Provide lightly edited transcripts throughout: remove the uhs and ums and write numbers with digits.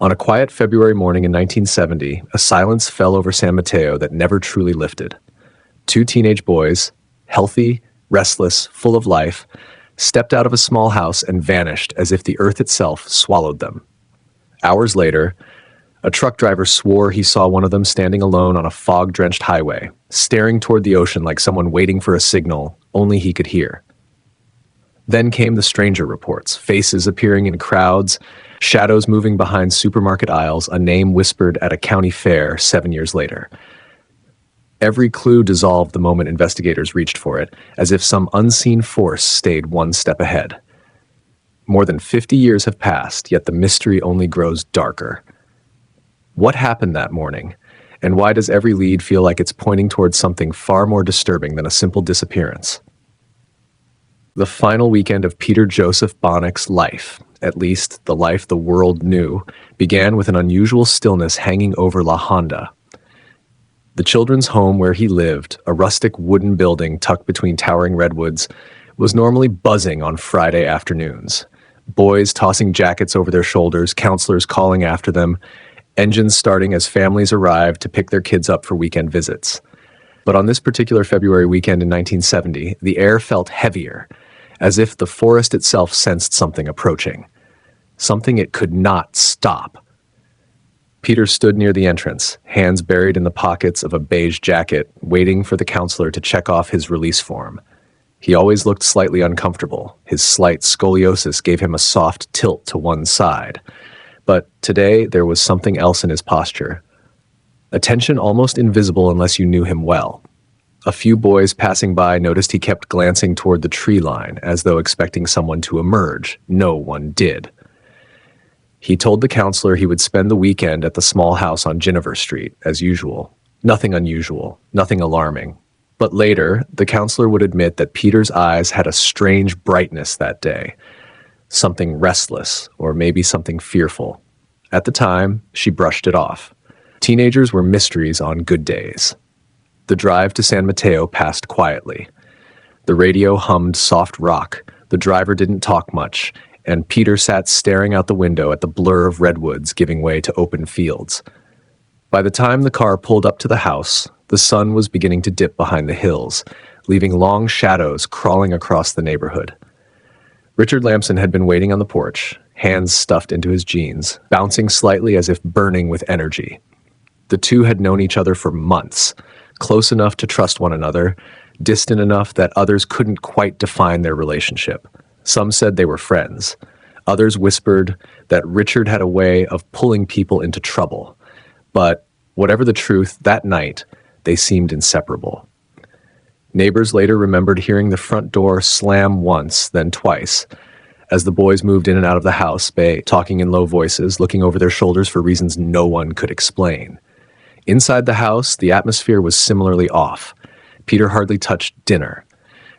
On a quiet February morning in 1970, a silence fell over San Mateo that never truly lifted. Two teenage boys, healthy, restless, full of life, stepped out of a small house and vanished as if the earth itself swallowed them. Hours later, a truck driver swore he saw one of them standing alone on a fog-drenched highway, staring toward the ocean like someone waiting for a signal only he could hear. Then came the stranger reports, faces appearing in crowds, shadows moving behind supermarket aisles, a name whispered at a county fair 7 years later. Every clue dissolved the moment investigators reached for it, as if some unseen force stayed one step ahead. More than 50 years have passed, yet the mystery only grows darker. What happened that morning, and why does every lead feel like it's pointing towards something far more disturbing than a simple disappearance? The final weekend of Peter Joseph Bonick's life, at least the life the world knew, began with an unusual stillness hanging over La Honda. The children's home where he lived, a rustic wooden building tucked between towering redwoods, was normally buzzing on Friday afternoons. Boys tossing jackets over their shoulders, counselors calling after them, engines starting as families arrived to pick their kids up for weekend visits. But on this particular February weekend in 1970, the air felt heavier, as if the forest itself sensed something approaching. Something it could not stop. Peter stood near the entrance, hands buried in the pockets of a beige jacket, waiting for the counselor to check off his release form. He always looked slightly uncomfortable. His slight scoliosis gave him a soft tilt to one side. But today, there was something else in his posture. A tension almost invisible unless you knew him well. A few boys passing by noticed he kept glancing toward the tree line, as though expecting someone to emerge. No one did. He told the counselor he would spend the weekend at the small house on Ginniver Street, as usual. Nothing unusual, nothing alarming. But later, the counselor would admit that Peter's eyes had a strange brightness that day. Something restless, or maybe something fearful. At the time, she brushed it off. Teenagers were mysteries on good days. The drive to San Mateo passed quietly. The radio hummed soft rock, the driver didn't talk much, and Peter sat staring out the window at the blur of redwoods giving way to open fields. By the time the car pulled up to the house, the sun was beginning to dip behind the hills, leaving long shadows crawling across the neighborhood. Richard Lamson had been waiting on the porch, hands stuffed into his jeans, bouncing slightly as if burning with energy. The two had known each other for months, close enough to trust one another, distant enough that others couldn't quite define their relationship. Some said they were friends. Others whispered that Richard had a way of pulling people into trouble. But whatever the truth, that night, they seemed inseparable. Neighbors later remembered hearing the front door slam once, then twice, as the boys moved in and out of the house, talking in low voices, looking over their shoulders for reasons no one could explain. Inside the house, the atmosphere was similarly off. Peter hardly touched dinner.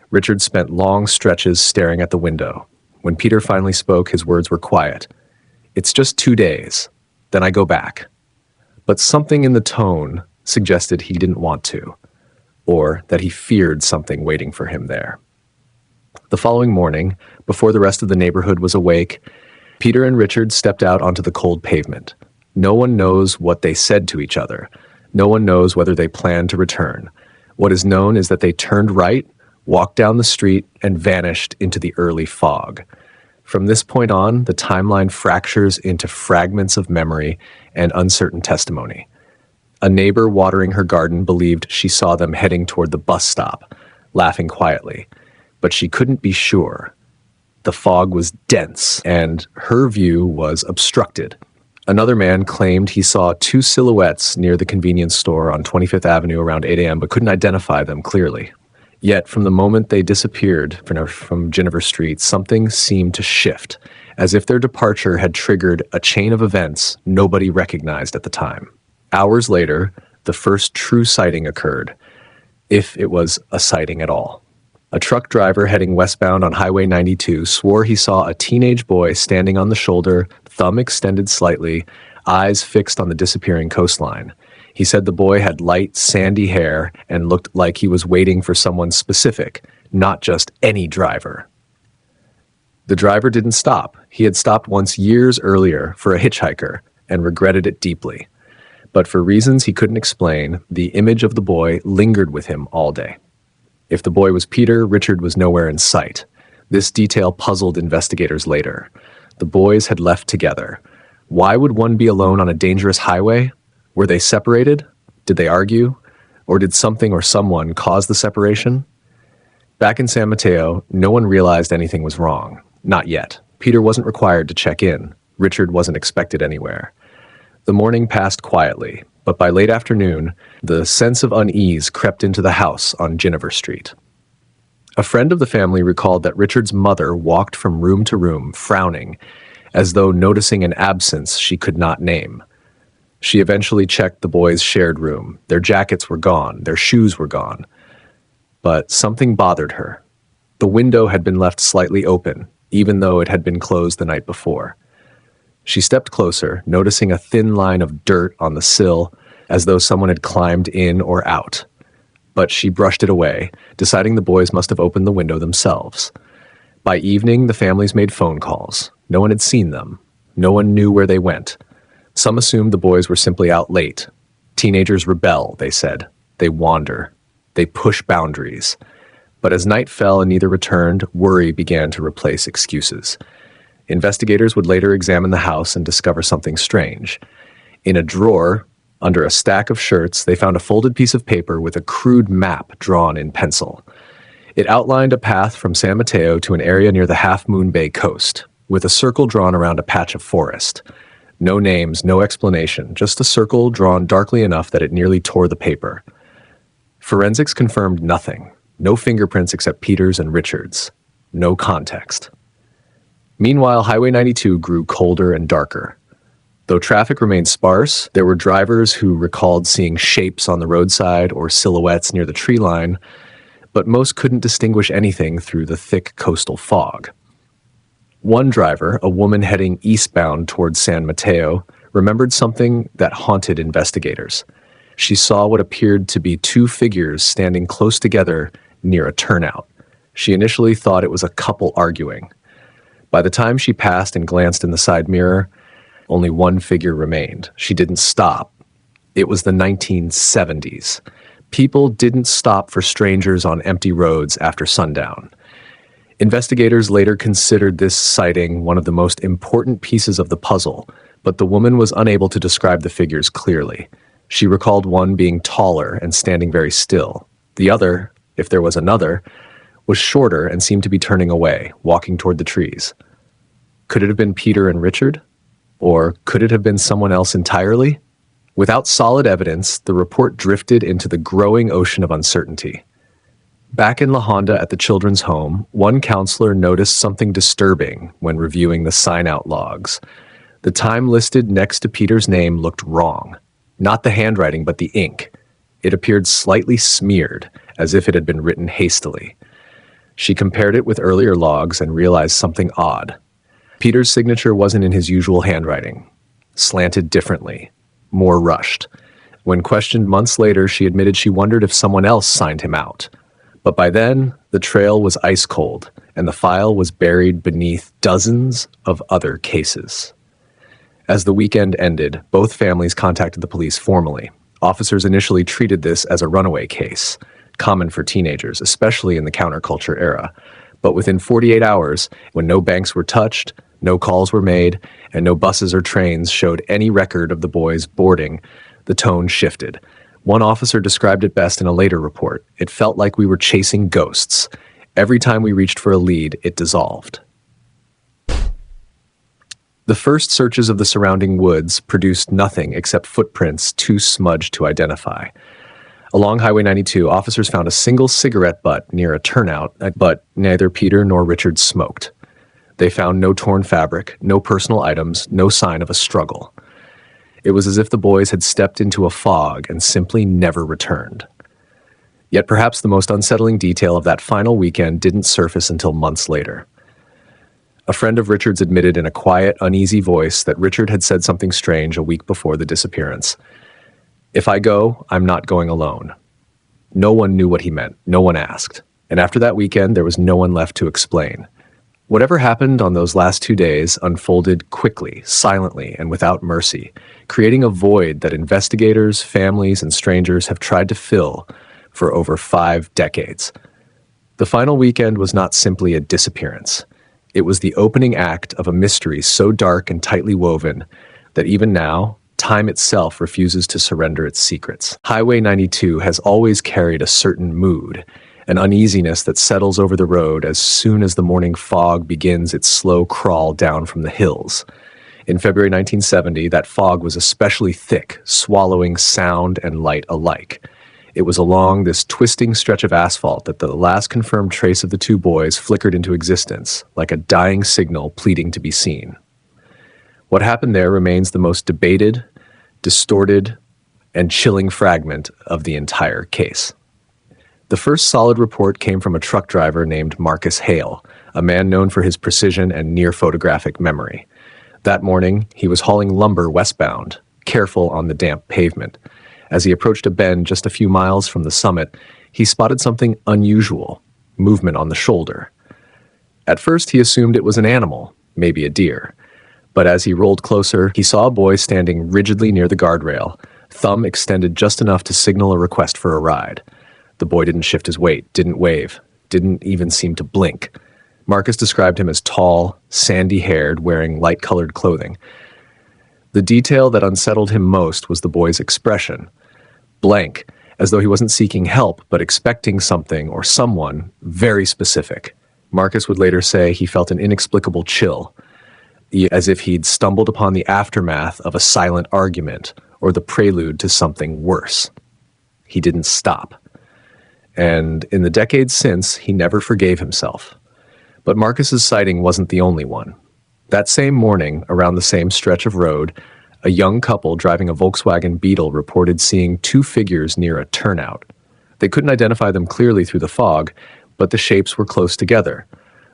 Richard spent long stretches staring at the window. When Peter finally spoke, his words were quiet. "It's just 2 days. Then I go back." But something in the tone suggested he didn't want to, or that he feared something waiting for him there. The following morning, before the rest of the neighborhood was awake, Peter and Richard stepped out onto the cold pavement. No one knows what they said to each other. No one knows whether they planned to return. What is known is that they turned right, walked down the street, and vanished into the early fog. From this point on, the timeline fractures into fragments of memory and uncertain testimony. A neighbor watering her garden believed she saw them heading toward the bus stop, laughing quietly, but she couldn't be sure. The fog was dense, and her view was obstructed. Another man claimed he saw two silhouettes near the convenience store on 25th Avenue around 8 a.m., but couldn't identify them clearly. Yet, from the moment they disappeared from Ginniver Street, something seemed to shift, as if their departure had triggered a chain of events nobody recognized at the time. Hours later, the first true sighting occurred, if it was a sighting at all. A truck driver heading westbound on Highway 92 swore he saw a teenage boy standing on the shoulder, thumb extended slightly, eyes fixed on the disappearing coastline. He said the boy had light, sandy hair and looked like he was waiting for someone specific, not just any driver. The driver didn't stop. He had stopped once years earlier for a hitchhiker, and regretted it deeply. But for reasons he couldn't explain, the image of the boy lingered with him all day. If the boy was Peter, Richard was nowhere in sight. This detail puzzled investigators later. The boys had left together. Why would one be alone on a dangerous highway? Were they separated? Did they argue? Or did something or someone cause the separation? Back in San Mateo, no one realized anything was wrong. Not yet. Peter wasn't required to check in. Richard wasn't expected anywhere. The morning passed quietly, but by late afternoon, the sense of unease crept into the house on Ginniver Street. A friend of the family recalled that Richard's mother walked from room to room, frowning, as though noticing an absence she could not name. She eventually checked the boys' shared room. Their jackets were gone, their shoes were gone. But something bothered her. The window had been left slightly open, even though it had been closed the night before. She stepped closer, noticing a thin line of dirt on the sill, as though someone had climbed in or out. But she brushed it away, deciding the boys must have opened the window themselves. By evening, the families made phone calls. No one had seen them. No one knew where they went. Some assumed the boys were simply out late. Teenagers rebel, they said. They wander. They push boundaries. But as night fell and neither returned, worry began to replace excuses. Investigators would later examine the house and discover something strange. In a drawer, under a stack of shirts, they found a folded piece of paper with a crude map drawn in pencil. It outlined a path from San Mateo to an area near the Half Moon Bay coast, with a circle drawn around a patch of forest. No names, no explanation, just a circle drawn darkly enough that it nearly tore the paper. Forensics confirmed nothing. No fingerprints except Peter's and Richard's. No context. Meanwhile, Highway 92 grew colder and darker. Though traffic remained sparse, there were drivers who recalled seeing shapes on the roadside or silhouettes near the tree line, but most couldn't distinguish anything through the thick coastal fog. One driver, a woman heading eastbound towards San Mateo, remembered something that haunted investigators. She saw what appeared to be two figures standing close together near a turnout. She initially thought it was a couple arguing. By the time she passed and glanced in the side mirror, only one figure remained. She didn't stop. It was the 1970s. People didn't stop for strangers on empty roads after sundown. Investigators later considered this sighting one of the most important pieces of the puzzle, but the woman was unable to describe the figures clearly. She recalled one being taller and standing very still. The other, if there was another, was shorter and seemed to be turning away, walking toward the trees. Could it have been Peter and Richard? Or could it have been someone else entirely? Without solid evidence, the report drifted into the growing ocean of uncertainty. Back in La Honda at the children's home, one counselor noticed something disturbing when reviewing the sign-out logs. The time listed next to Peter's name looked wrong. Not the handwriting, but the ink. It appeared slightly smeared, as if it had been written hastily. She compared it with earlier logs and realized something odd. Peter's signature wasn't in his usual handwriting. Slanted differently. More rushed. When questioned months later, she admitted she wondered if someone else signed him out. But by then, the trail was ice cold, and the file was buried beneath dozens of other cases. As the weekend ended, both families contacted the police formally. Officers initially treated this as a runaway case, common for teenagers, especially in the counterculture era. But within 48 hours, when no banks were touched, no calls were made, and no buses or trains showed any record of the boys boarding, the tone shifted. One officer described it best in a later report. It felt like we were chasing ghosts. Every time we reached for a lead, it dissolved. The first searches of the surrounding woods produced nothing except footprints too smudged to identify. Along Highway 92, officers found a single cigarette butt near a turnout, but neither Peter nor Richard smoked. They found no torn fabric, no personal items, no sign of a struggle. It was as if the boys had stepped into a fog and simply never returned. Yet perhaps the most unsettling detail of that final weekend didn't surface until months later. A friend of Richard's admitted in a quiet, uneasy voice that Richard had said something strange a week before the disappearance. "If I go, I'm not going alone." No one knew what he meant. No one asked. And after that weekend, there was no one left to explain. Whatever happened on those last 2 days unfolded quickly, silently, and without mercy, creating a void that investigators, families, and strangers have tried to fill for over 5 decades. The final weekend was not simply a disappearance. It was the opening act of a mystery so dark and tightly woven that even now, time itself refuses to surrender its secrets. Highway 92 has always carried a certain mood, an uneasiness that settles over the road as soon as the morning fog begins its slow crawl down from the hills. In February 1970, that fog was especially thick, swallowing sound and light alike. It was along this twisting stretch of asphalt that the last confirmed trace of the 2 boys flickered into existence, like a dying signal pleading to be seen. What happened there remains the most debated, distorted, and chilling fragment of the entire case. The first solid report came from a truck driver named Marcus Hale, a man known for his precision and near photographic memory. That morning, he was hauling lumber westbound, careful on the damp pavement. As he approached a bend just a few miles from the summit, he spotted something unusual, movement on the shoulder. At first, he assumed it was an animal, maybe a deer. But as he rolled closer, he saw a boy standing rigidly near the guardrail, thumb extended just enough to signal a request for a ride. The boy didn't shift his weight, didn't wave, didn't even seem to blink. Marcus described him as tall, sandy-haired, wearing light-colored clothing. The detail that unsettled him most was the boy's expression. Blank, as though he wasn't seeking help, but expecting something or someone very specific. Marcus would later say he felt an inexplicable chill, as if he'd stumbled upon the aftermath of a silent argument or the prelude to something worse. He didn't stop. And in the decades since, he never forgave himself. But Marcus's sighting wasn't the only one. That same morning, around the same stretch of road, a young couple driving a Volkswagen Beetle reported seeing 2 figures near a turnout. They couldn't identify them clearly through the fog, but the shapes were close together,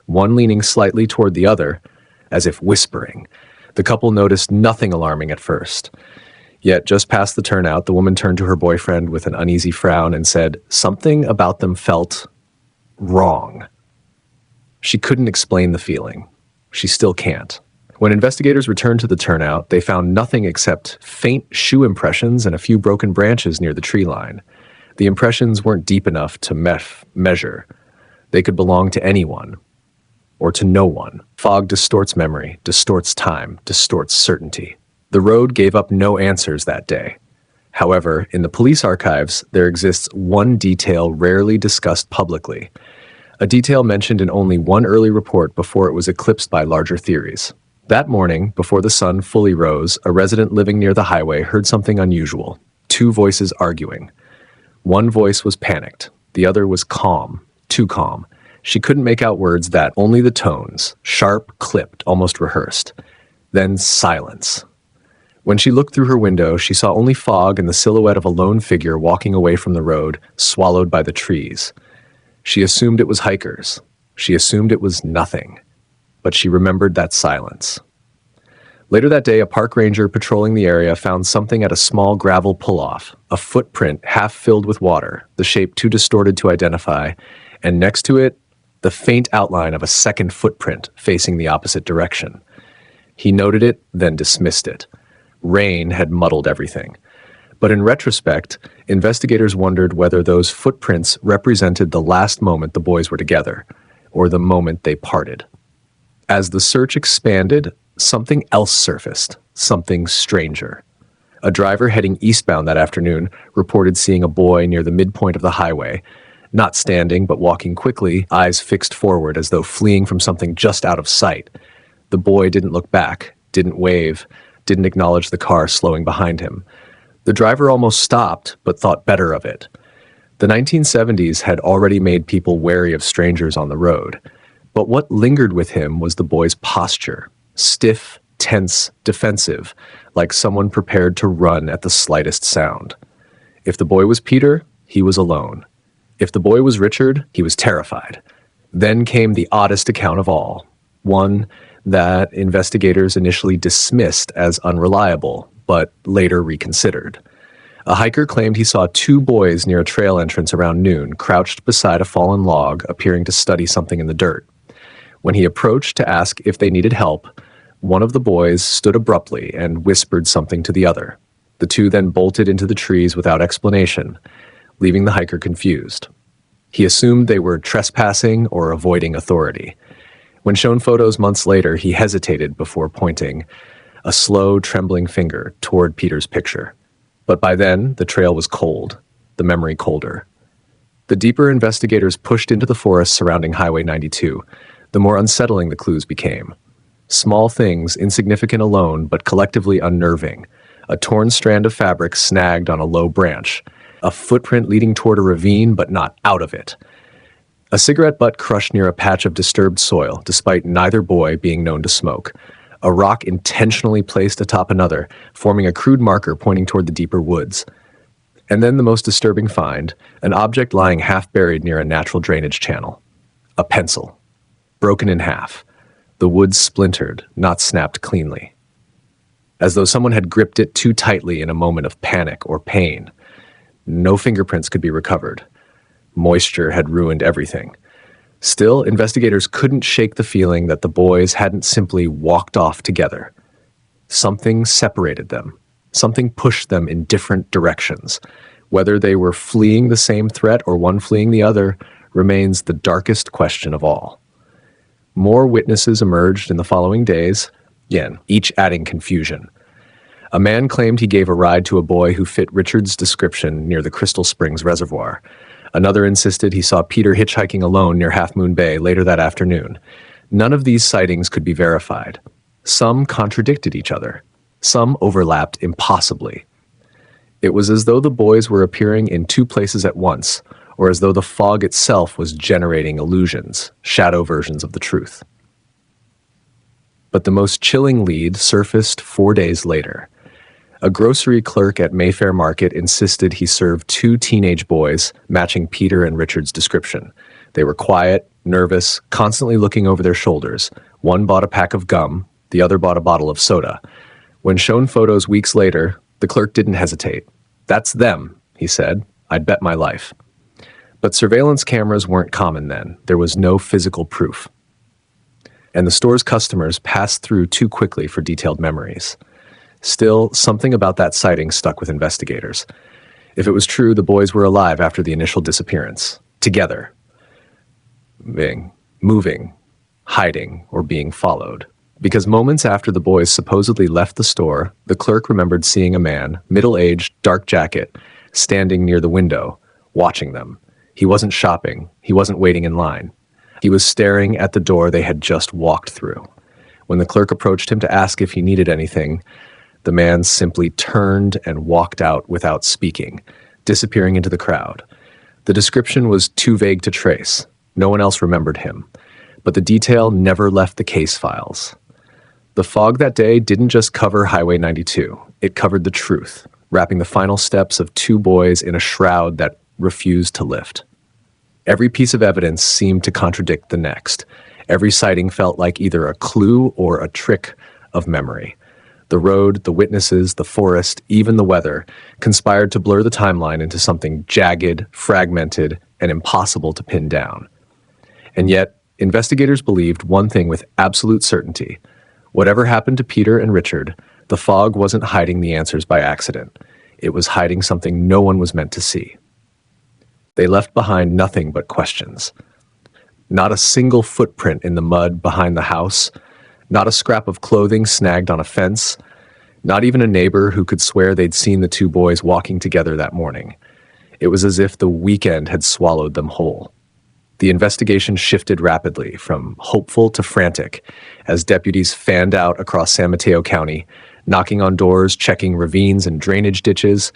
one leaning slightly toward the other, as if whispering. The couple noticed nothing alarming at first. Yet, just past the turnout, the woman turned to her boyfriend with an uneasy frown and said something about them felt wrong. She couldn't explain the feeling. She still can't. When investigators returned to the turnout, they found nothing except faint shoe impressions and a few broken branches near the tree line. The impressions weren't deep enough to measure. They could belong to anyone, or to no one. Fog distorts memory, distorts time, distorts certainty. The road gave up no answers that day. However, in the police archives, there exists one detail rarely discussed publicly, a detail mentioned in only one early report before it was eclipsed by larger theories. That morning, before the sun fully rose, a resident living near the highway heard something unusual, 2 voices arguing. One voice was panicked, the other was calm, too calm. She couldn't make out words that, only the tones, sharp, clipped, almost rehearsed. Then silence. When she looked through her window, she saw only fog and the silhouette of a lone figure walking away from the road, swallowed by the trees. She assumed it was hikers. She assumed it was nothing. But she remembered that silence. Later that day, a park ranger patrolling the area found something at a small gravel pull-off, a footprint half filled with water, the shape too distorted to identify, and next to it, the faint outline of a second footprint facing the opposite direction. He noted it, then dismissed it. Rain had muddled everything. But in retrospect, investigators wondered whether those footprints represented the last moment the boys were together, or the moment they parted. As the search expanded, something else surfaced, something stranger. A driver heading eastbound that afternoon reported seeing a boy near the midpoint of the highway, not standing but walking quickly, eyes fixed forward as though fleeing from something just out of sight. The boy didn't look back, didn't wave, didn't acknowledge the car slowing behind him. The driver almost stopped, but thought better of it. The 1970s had already made people wary of strangers on the road. But what lingered with him was the boy's posture, stiff, tense, defensive, like someone prepared to run at the slightest sound. If the boy was Peter, he was alone. If the boy was Richard, he was terrified. Then came the oddest account of all, one that investigators initially dismissed as unreliable, but later reconsidered. A hiker claimed he saw 2 boys near a trail entrance around noon, crouched beside a fallen log, appearing to study something in the dirt. When he approached to ask if they needed help, one of the boys stood abruptly and whispered something to the other. The two then bolted into the trees without explanation, leaving the hiker confused. He assumed they were trespassing or avoiding authority. When shown photos months later, he hesitated before pointing a slow, trembling finger toward Peter's picture. But by then, the trail was cold, the memory colder. The deeper investigators pushed into the forest surrounding Highway 92, the more unsettling the clues became. Small things, insignificant alone, but collectively unnerving. A torn strand of fabric snagged on a low branch. A footprint leading toward a ravine, but not out of it. A cigarette butt crushed near a patch of disturbed soil, despite neither boy being known to smoke. A rock intentionally placed atop another, forming a crude marker pointing toward the deeper woods. And then the most disturbing find, an object lying half buried near a natural drainage channel. A pencil, broken in half. The wood splintered, not snapped cleanly. As though someone had gripped it too tightly in a moment of panic or pain. No fingerprints could be recovered. Moisture had ruined everything. Still, investigators couldn't shake the feeling that the boys hadn't simply walked off together. Something separated them. Something pushed them in different directions. Whether they were fleeing the same threat or one fleeing the other remains the darkest question of all. More witnesses emerged in the following days, again, each adding confusion. A man claimed he gave a ride to a boy who fit Richard's description near the Crystal Springs Reservoir. Another insisted he saw Peter hitchhiking alone near Half Moon Bay later that afternoon. None of these sightings could be verified. Some contradicted each other. Some overlapped impossibly. It was as though the boys were appearing in two places at once, or as though the fog itself was generating illusions, shadow versions of the truth. But the most chilling lead surfaced 4 days later. A grocery clerk at Mayfair Market insisted he serve two teenage boys, matching Peter and Richard's description. They were quiet, nervous, constantly looking over their shoulders. One bought a pack of gum, the other bought a bottle of soda. When shown photos weeks later, the clerk didn't hesitate. "That's them," he said. "I'd bet my life." But surveillance cameras weren't common then. There was no physical proof. And the store's customers passed through too quickly for detailed memories. Still, something about that sighting stuck with investigators. If it was true, the boys were alive after the initial disappearance. Together. Moving, hiding, or being followed. Because moments after the boys supposedly left the store, the clerk remembered seeing a man, middle-aged, dark jacket, standing near the window, watching them. He wasn't shopping. He wasn't waiting in line. He was staring at the door they had just walked through. When the clerk approached him to ask if he needed anything, the man simply turned and walked out without speaking, disappearing into the crowd. The description was too vague to trace. No one else remembered him. But the detail never left the case files. The fog that day didn't just cover Highway 92. It covered the truth, wrapping the final steps of two boys in a shroud that refused to lift. Every piece of evidence seemed to contradict the next. Every sighting felt like either a clue or a trick of memory. The road, the witnesses, the forest, even the weather conspired to blur the timeline into something jagged, fragmented, and impossible to pin down. And yet, investigators believed one thing with absolute certainty. Whatever happened to Peter and Richard, the fog wasn't hiding the answers by accident. It was hiding something no one was meant to see. They left behind nothing but questions. Not a single footprint in the mud behind the house, not a scrap of clothing snagged on a fence, not even a neighbor who could swear they'd seen the two boys walking together that morning. It was as if the weekend had swallowed them whole. The investigation shifted rapidly from hopeful to frantic as deputies fanned out across San Mateo County, knocking on doors, checking ravines and drainage ditches,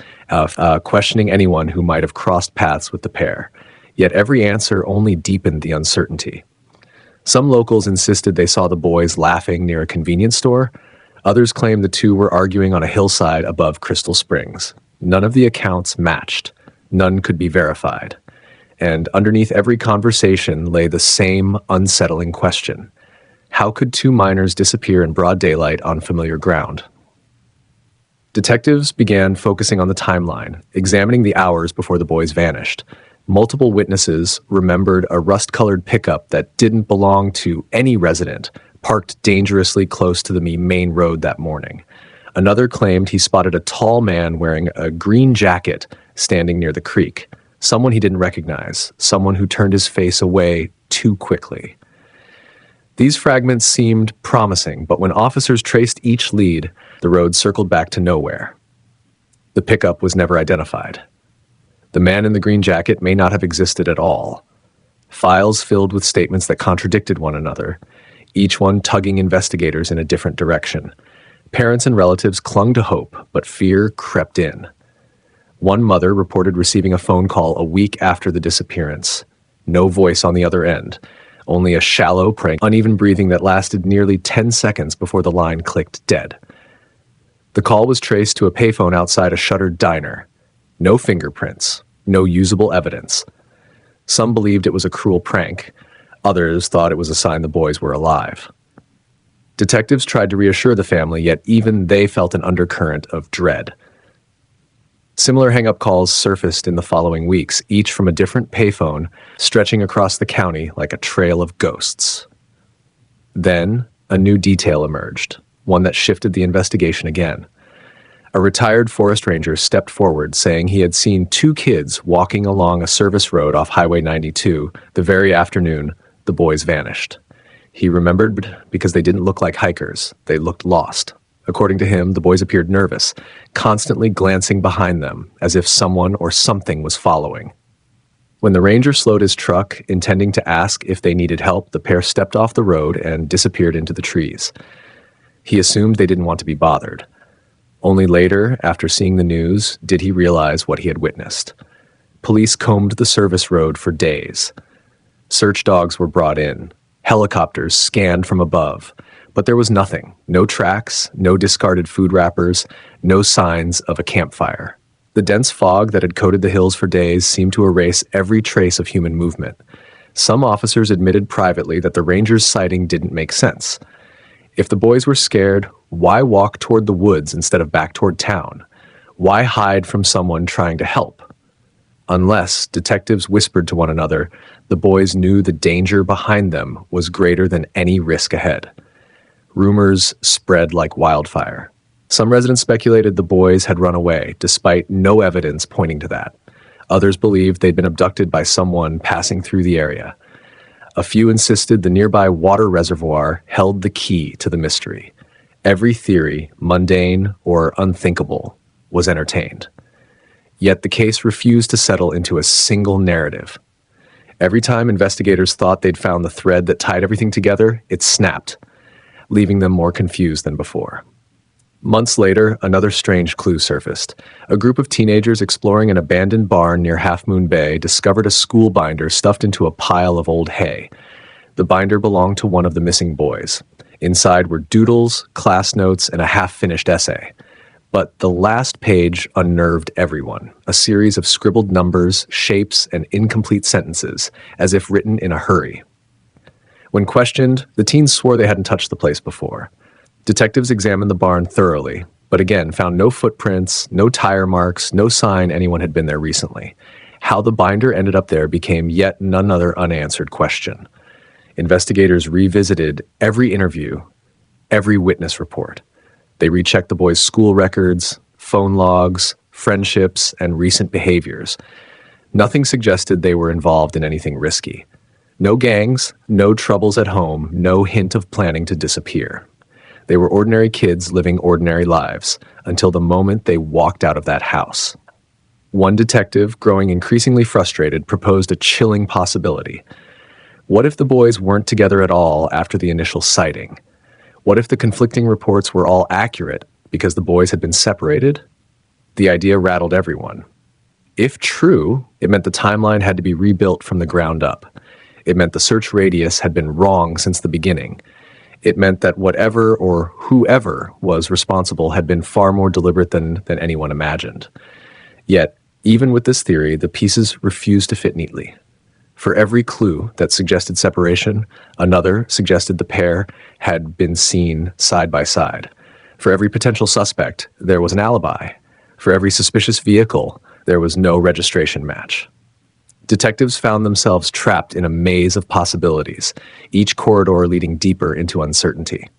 questioning anyone who might have crossed paths with the pair. Yet every answer only deepened the uncertainty. Some locals insisted they saw the boys laughing near a convenience store. Others claimed the two were arguing on a hillside above Crystal Springs. None of the accounts matched. None could be verified. And underneath every conversation lay the same unsettling question. How could two minors disappear in broad daylight on familiar ground? Detectives began focusing on the timeline, examining the hours before the boys vanished. Multiple witnesses remembered a rust-colored pickup that didn't belong to any resident, parked dangerously close to the main road that morning. Another claimed he spotted a tall man wearing a green jacket standing near the creek, someone he didn't recognize, someone who turned his face away too quickly. These fragments seemed promising, but when officers traced each lead, the road circled back to nowhere. The pickup was never identified. The man in the green jacket may not have existed at all. Files filled with statements that contradicted one another, each one tugging investigators in a different direction. Parents and relatives clung to hope, but fear crept in. One mother reported receiving a phone call a week after the disappearance. No voice on the other end, only a shallow, praying, uneven breathing that lasted nearly 10 seconds before the line clicked dead. The call was traced to a payphone outside a shuttered diner. No fingerprints, no usable evidence. Some believed it was a cruel prank. Others thought it was a sign the boys were alive. Detectives tried to reassure the family, yet even they felt an undercurrent of dread. Similar hang-up calls surfaced in the following weeks, each from a different payphone, stretching across the county like a trail of ghosts. Then, a new detail emerged, one that shifted the investigation again. A retired forest ranger stepped forward, saying he had seen two kids walking along a service road off Highway 92 the very afternoon the boys vanished. He remembered because they didn't look like hikers. They looked lost. According to him, the boys appeared nervous, constantly glancing behind them, as if someone or something was following. When the ranger slowed his truck, intending to ask if they needed help, the pair stepped off the road and disappeared into the trees. He assumed they didn't want to be bothered. Only later, after seeing the news, did he realize what he had witnessed. Police combed the service road for days. Search dogs were brought in. Helicopters scanned from above, but there was nothing. No tracks, no discarded food wrappers, no signs of a campfire. The dense fog that had coated the hills for days seemed to erase every trace of human movement. Some officers admitted privately that the ranger's sighting didn't make sense. If the boys were scared, why walk toward the woods instead of back toward town? Why hide from someone trying to help? Unless, detectives whispered to one another, the boys knew the danger behind them was greater than any risk ahead. Rumors spread like wildfire. Some residents speculated the boys had run away, despite no evidence pointing to that. Others believed they'd been abducted by someone passing through the area. A few insisted the nearby water reservoir held the key to the mystery. Every theory, mundane or unthinkable, was entertained. Yet the case refused to settle into a single narrative. Every time investigators thought they'd found the thread that tied everything together, it snapped, leaving them more confused than before. Months later, another strange clue surfaced. A group of teenagers exploring an abandoned barn near Half Moon Bay discovered a school binder stuffed into a pile of old hay. The binder belonged to one of the missing boys. Inside were doodles, class notes, and a half-finished essay. But the last page unnerved everyone, a series of scribbled numbers, shapes, and incomplete sentences, as if written in a hurry. When questioned, the teens swore they hadn't touched the place before. Detectives examined the barn thoroughly, but again found no footprints, no tire marks, no sign anyone had been there recently. How the binder ended up there became yet another unanswered question. Investigators revisited every interview, every witness report. They rechecked the boys' school records, phone logs, friendships, and recent behaviors. Nothing suggested they were involved in anything risky. No gangs, no troubles at home, no hint of planning to disappear. They were ordinary kids living ordinary lives until the moment they walked out of that house. One detective, growing increasingly frustrated, proposed a chilling possibility. What if the boys weren't together at all after the initial sighting? What if the conflicting reports were all accurate because the boys had been separated? The idea rattled everyone. If true, it meant the timeline had to be rebuilt from the ground up. It meant the search radius had been wrong since the beginning. It meant that whatever or whoever was responsible had been far more deliberate than anyone imagined. Yet, even with this theory, the pieces refused to fit neatly. For every clue that suggested separation, another suggested the pair had been seen side by side. For every potential suspect, there was an alibi. For every suspicious vehicle, there was no registration match. Detectives found themselves trapped in a maze of possibilities, each corridor leading deeper into uncertainty.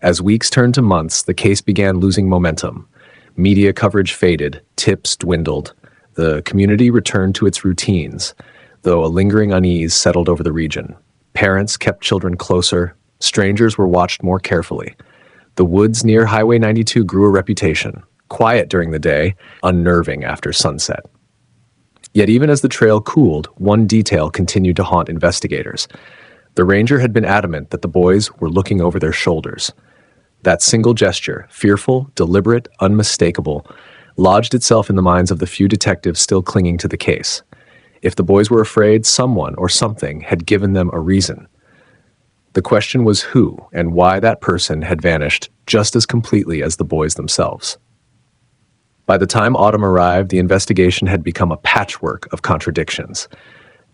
As weeks turned to months, the case began losing momentum. Media coverage faded, tips dwindled. The community returned to its routines, though a lingering unease settled over the region. Parents kept children closer. Strangers were watched more carefully. The woods near Highway 92 grew a reputation. Quiet during the day, unnerving after sunset. Yet even as the trail cooled, one detail continued to haunt investigators. The ranger had been adamant that the boys were looking over their shoulders. That single gesture, fearful, deliberate, unmistakable, lodged itself in the minds of the few detectives still clinging to the case. If the boys were afraid, someone or something had given them a reason. The question was who and why that person had vanished just as completely as the boys themselves. By the time autumn arrived, the investigation had become a patchwork of contradictions.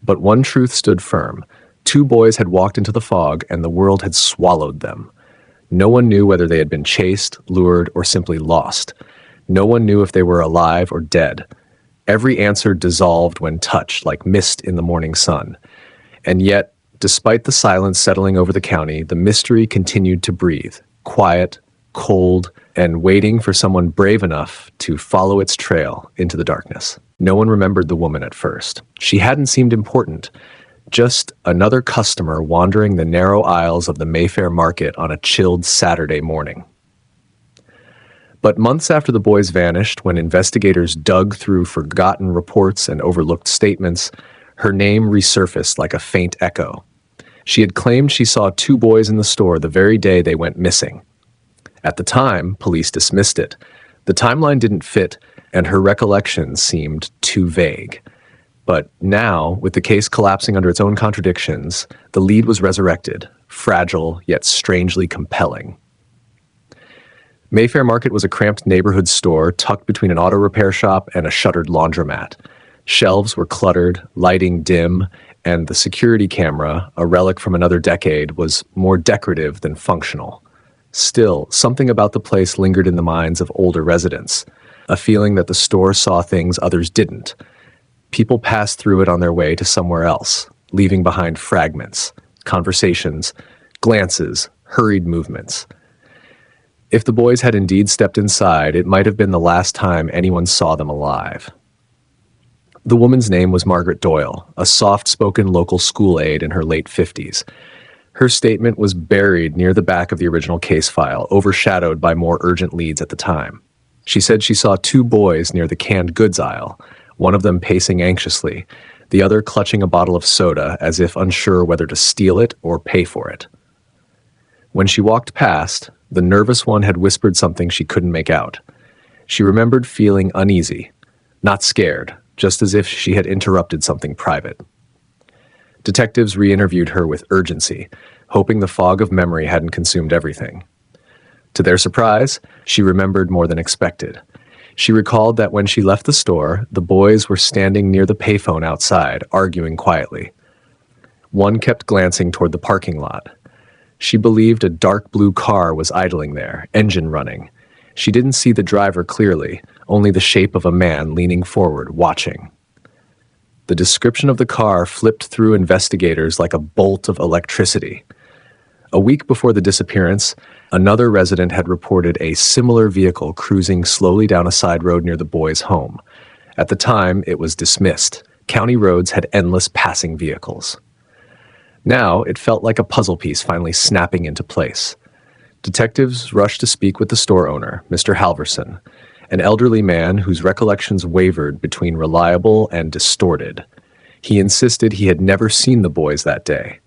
But one truth stood firm. 2 boys had walked into the fog, and the world had swallowed them. No one knew whether they had been chased, lured, or simply lost. No one knew if they were alive or dead. Every answer dissolved when touched, like mist in the morning sun. And yet, despite the silence settling over the county, the mystery continued to breathe, quiet, cold, and waiting for someone brave enough to follow its trail into the darkness. No one remembered the woman at first. She hadn't seemed important. Just another customer wandering the narrow aisles of the Mayfair market on a chilled Saturday morning. But months after the boys vanished, when investigators dug through forgotten reports and overlooked statements, her name resurfaced like a faint echo. She had claimed she saw 2 boys in the store the very day they went missing. At the time, police dismissed it. The timeline didn't fit, and her recollections seemed too vague. But now, with the case collapsing under its own contradictions, the lead was resurrected, fragile yet strangely compelling. Mayfair Market was a cramped neighborhood store tucked between an auto repair shop and a shuttered laundromat. Shelves were cluttered, lighting dim, and the security camera, a relic from another decade, was more decorative than functional. Still, something about the place lingered in the minds of older residents, a feeling that the store saw things others didn't. People passed through it on their way to somewhere else, leaving behind fragments, conversations, glances, hurried movements. If the boys had indeed stepped inside, it might have been the last time anyone saw them alive. The woman's name was Margaret Doyle, a soft-spoken local school aide in her late 50s. Her statement was buried near the back of the original case file, overshadowed by more urgent leads at the time. She said she saw 2 boys near the canned goods aisle, one of them pacing anxiously, the other clutching a bottle of soda as if unsure whether to steal it or pay for it. When she walked past, the nervous one had whispered something she couldn't make out. She remembered feeling uneasy, not scared, just as if she had interrupted something private. Detectives re-interviewed her with urgency, hoping the fog of memory hadn't consumed everything. To their surprise, she remembered more than expected. She recalled that when she left the store, the boys were standing near the payphone outside, arguing quietly. One kept glancing toward the parking lot. She believed a dark blue car was idling there, engine running. She didn't see the driver clearly, only the shape of a man leaning forward, watching. The description of the car flipped through investigators like a bolt of electricity. A week before the disappearance, another resident had reported a similar vehicle cruising slowly down a side road near the boys' home. At the time, it was dismissed. County roads had endless passing vehicles. Now, it felt like a puzzle piece finally snapping into place. Detectives rushed to speak with the store owner, Mr. Halverson, an elderly man whose recollections wavered between reliable and distorted. He insisted he had never seen the boys that day.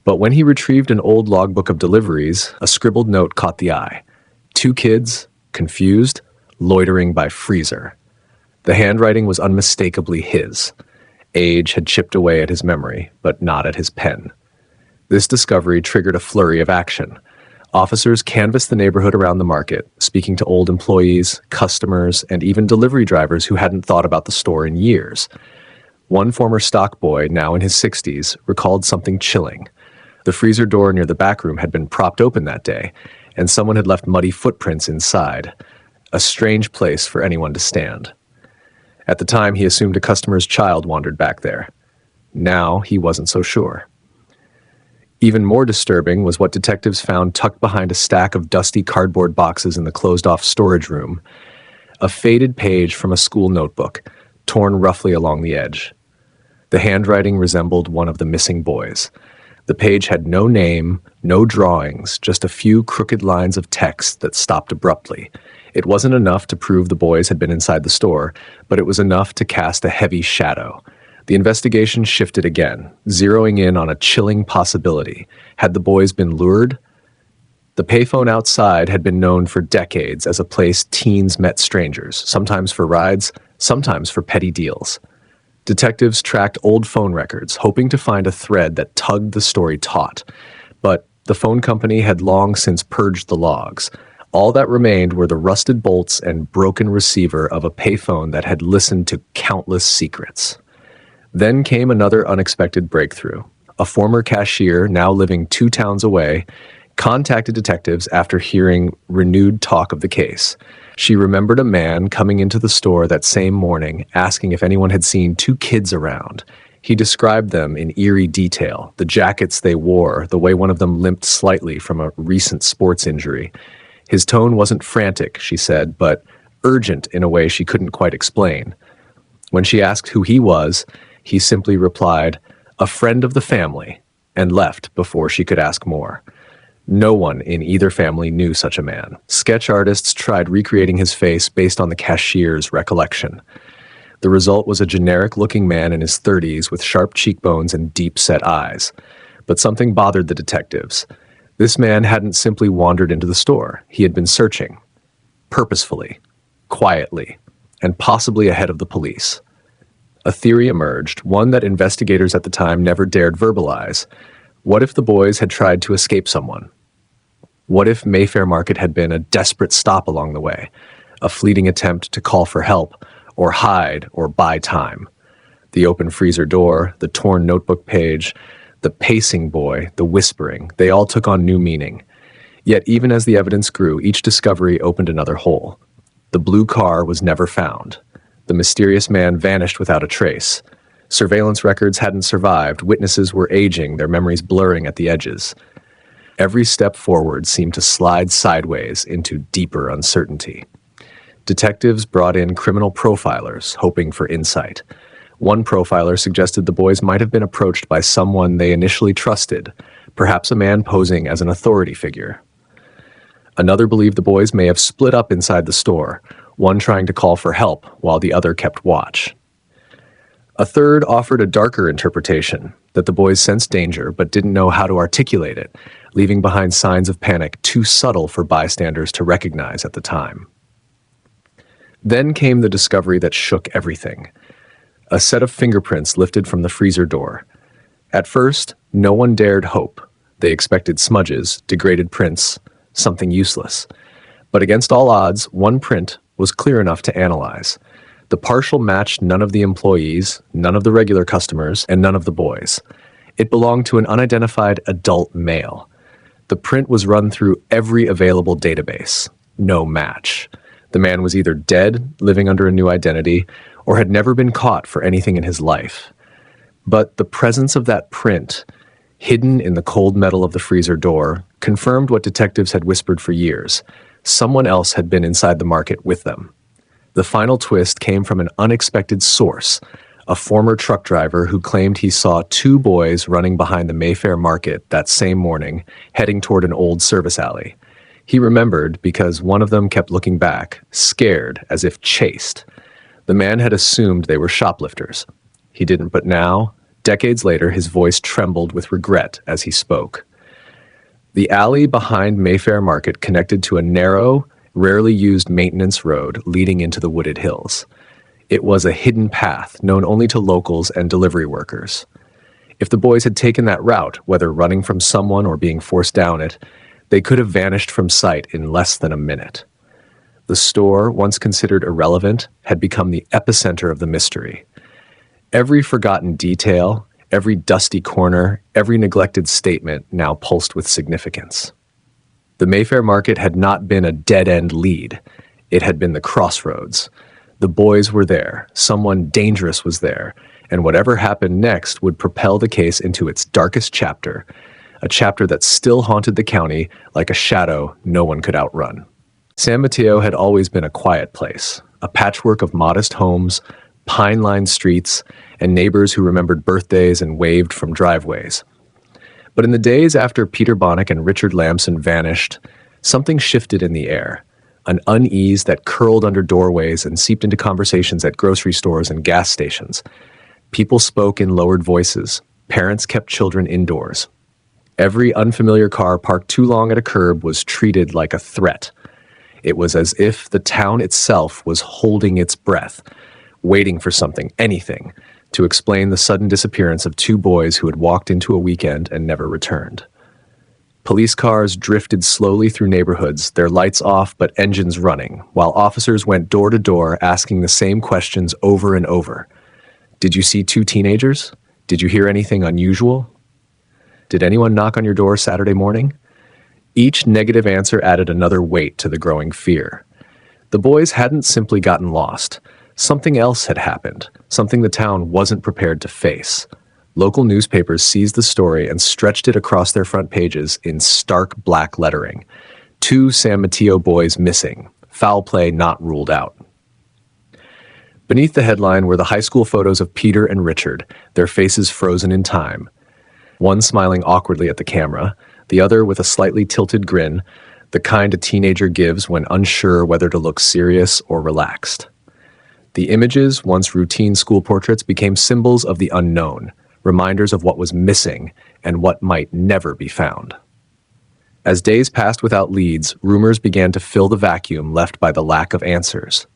But when he retrieved an old logbook of deliveries, a scribbled note caught the eye. 2 kids, confused, loitering by freezer. The handwriting was unmistakably his. Age had chipped away at his memory, but not at his pen. This discovery triggered a flurry of action. Officers canvassed the neighborhood around the market, speaking to old employees, customers, and even delivery drivers who hadn't thought about the store in years. One former stock boy, now in his 60s, recalled something chilling. The freezer door near the back room had been propped open that day, and someone had left muddy footprints inside. A strange place for anyone to stand. At the time, he assumed a customer's child wandered back there. Now, he wasn't so sure. Even more disturbing was what detectives found tucked behind a stack of dusty cardboard boxes in the closed-off storage room. A faded page from a school notebook, torn roughly along the edge. The handwriting resembled one of the missing boys. The page had no name, no drawings, just a few crooked lines of text that stopped abruptly. It wasn't enough to prove the boys had been inside the store, but it was enough to cast a heavy shadow. The investigation shifted again, zeroing in on a chilling possibility. Had the boys been lured? The payphone outside had been known for decades as a place teens met strangers, sometimes for rides, sometimes for petty deals. Detectives tracked old phone records, hoping to find a thread that tugged the story taut. But the phone company had long since purged the logs. All that remained were the rusted bolts and broken receiver of a payphone that had listened to countless secrets. Then came another unexpected breakthrough. A former cashier, now living 2 towns away, contacted detectives after hearing renewed talk of the case. She remembered a man coming into the store that same morning, asking if anyone had seen 2 kids around. He described them in eerie detail, the jackets they wore, the way one of them limped slightly from a recent sports injury. His tone wasn't frantic, she said, but urgent in a way she couldn't quite explain. When she asked who he was, he simply replied, "A friend of the family," and left before she could ask more. No one in either family knew such a man. Sketch artists tried recreating his face based on the cashier's recollection. The result was a generic-looking man in his 30s with sharp cheekbones and deep-set eyes. But something bothered the detectives. This man hadn't simply wandered into the store. He had been searching. Purposefully, quietly, and possibly ahead of the police. A theory emerged, one that investigators at the time never dared verbalize. What if the boys had tried to escape someone? What if Mayfair Market had been a desperate stop along the way, a fleeting attempt to call for help, or hide, or buy time? The open freezer door, the torn notebook page, the pacing boy, the whispering, they all took on new meaning. Yet even as the evidence grew, each discovery opened another hole. The blue car was never found. The mysterious man vanished without a trace. Surveillance records hadn't survived, witnesses were aging, their memories blurring at the edges. Every step forward seemed to slide sideways into deeper uncertainty. Detectives brought in criminal profilers, hoping for insight. One profiler suggested the boys might have been approached by someone they initially trusted, perhaps a man posing as an authority figure. Another believed the boys may have split up inside the store, one trying to call for help while the other kept watch. A third offered a darker interpretation, that the boys sensed danger but didn't know how to articulate it, leaving behind signs of panic too subtle for bystanders to recognize at the time. Then came the discovery that shook everything. A set of fingerprints lifted from the freezer door. At first, no one dared hope. They expected smudges, degraded prints, something useless. But against all odds, one print was clear enough to analyze. The partial matched none of the employees, none of the regular customers, and none of the boys. It belonged to an unidentified adult male. The print was run through every available database. No match. The man was either dead, living under a new identity, or had never been caught for anything in his life. But the presence of that print, hidden in the cold metal of the freezer door, confirmed what detectives had whispered for years. Someone else had been inside the market with them. The final twist came from an unexpected source, a former truck driver who claimed he saw 2 boys running behind the Mayfair Market that same morning, heading toward an old service alley. He remembered because one of them kept looking back, scared, as if chased. The man had assumed they were shoplifters. He didn't, but now, decades later, his voice trembled with regret as he spoke. The alley behind Mayfair Market connected to a narrow, rarely used maintenance road leading into the wooded hills. It was a hidden path known only to locals and delivery workers. If the boys had taken that route, whether running from someone or being forced down it, they could have vanished from sight in less than a minute. The store, once considered irrelevant, had become the epicenter of the mystery. Every forgotten detail, every dusty corner, every neglected statement now pulsed with significance. The Mayfair Market had not been a dead-end lead. It had been the crossroads. The boys were there, someone dangerous was there, and whatever happened next would propel the case into its darkest chapter, a chapter that still haunted the county like a shadow no one could outrun. San Mateo had always been a quiet place, a patchwork of modest homes, pine-lined streets, and neighbors who remembered birthdays and waved from driveways. But in the days after Peter Bonick and Richard Lamson vanished, something shifted in the air, an unease that curled under doorways and seeped into conversations at grocery stores and gas stations. People spoke in lowered voices. Parents kept children indoors. Every unfamiliar car parked too long at a curb was treated like a threat. It was as if the town itself was holding its breath, waiting for something, anything, to explain the sudden disappearance of two boys who had walked into a weekend and never returned. Police cars drifted slowly through neighborhoods, their lights off but engines running, while officers went door to door asking the same questions over and over. Did you see two teenagers? Did you hear anything unusual? Did anyone knock on your door Saturday morning? Each negative answer added another weight to the growing fear. The boys hadn't simply gotten lost. Something else had happened, something the town wasn't prepared to face. Local newspapers seized the story and stretched it across their front pages in stark black lettering. 2 San Mateo boys missing. Foul play not ruled out. Beneath the headline were the high school photos of Peter and Richard, their faces frozen in time. One smiling awkwardly at the camera, the other with a slightly tilted grin, the kind a teenager gives when unsure whether to look serious or relaxed. The images, once routine school portraits, became symbols of the unknown, reminders of what was missing and what might never be found. As days passed without leads, rumors began to fill the vacuum left by the lack of answers.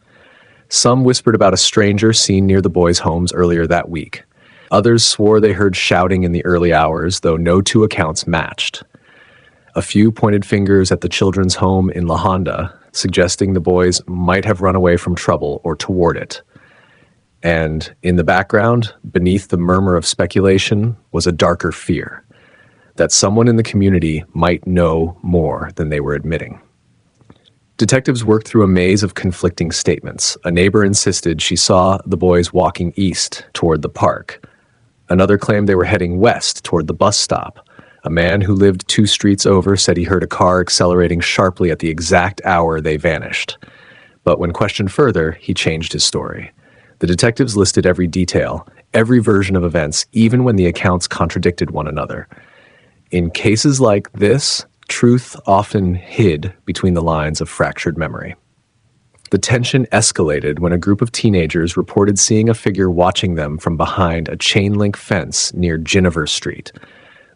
Some whispered about a stranger seen near the boys' homes earlier that week. Others swore they heard shouting in the early hours, though no two accounts matched. A few pointed fingers at the children's home in La Honda, suggesting the boys might have run away from trouble or toward it. And in the background, beneath the murmur of speculation, was a darker fear that someone in the community might know more than they were admitting. Detectives worked through a maze of conflicting statements. A neighbor insisted she saw the boys walking east toward the park. Another claimed they were heading west toward the bus stop. A man who lived 2 streets over said he heard a car accelerating sharply at the exact hour they vanished. But when questioned further, he changed his story. The detectives listed every detail, every version of events, even when the accounts contradicted one another. In cases like this, truth often hid between the lines of fractured memory. The tension escalated when a group of teenagers reported seeing a figure watching them from behind a chain-link fence near Ginniver Street.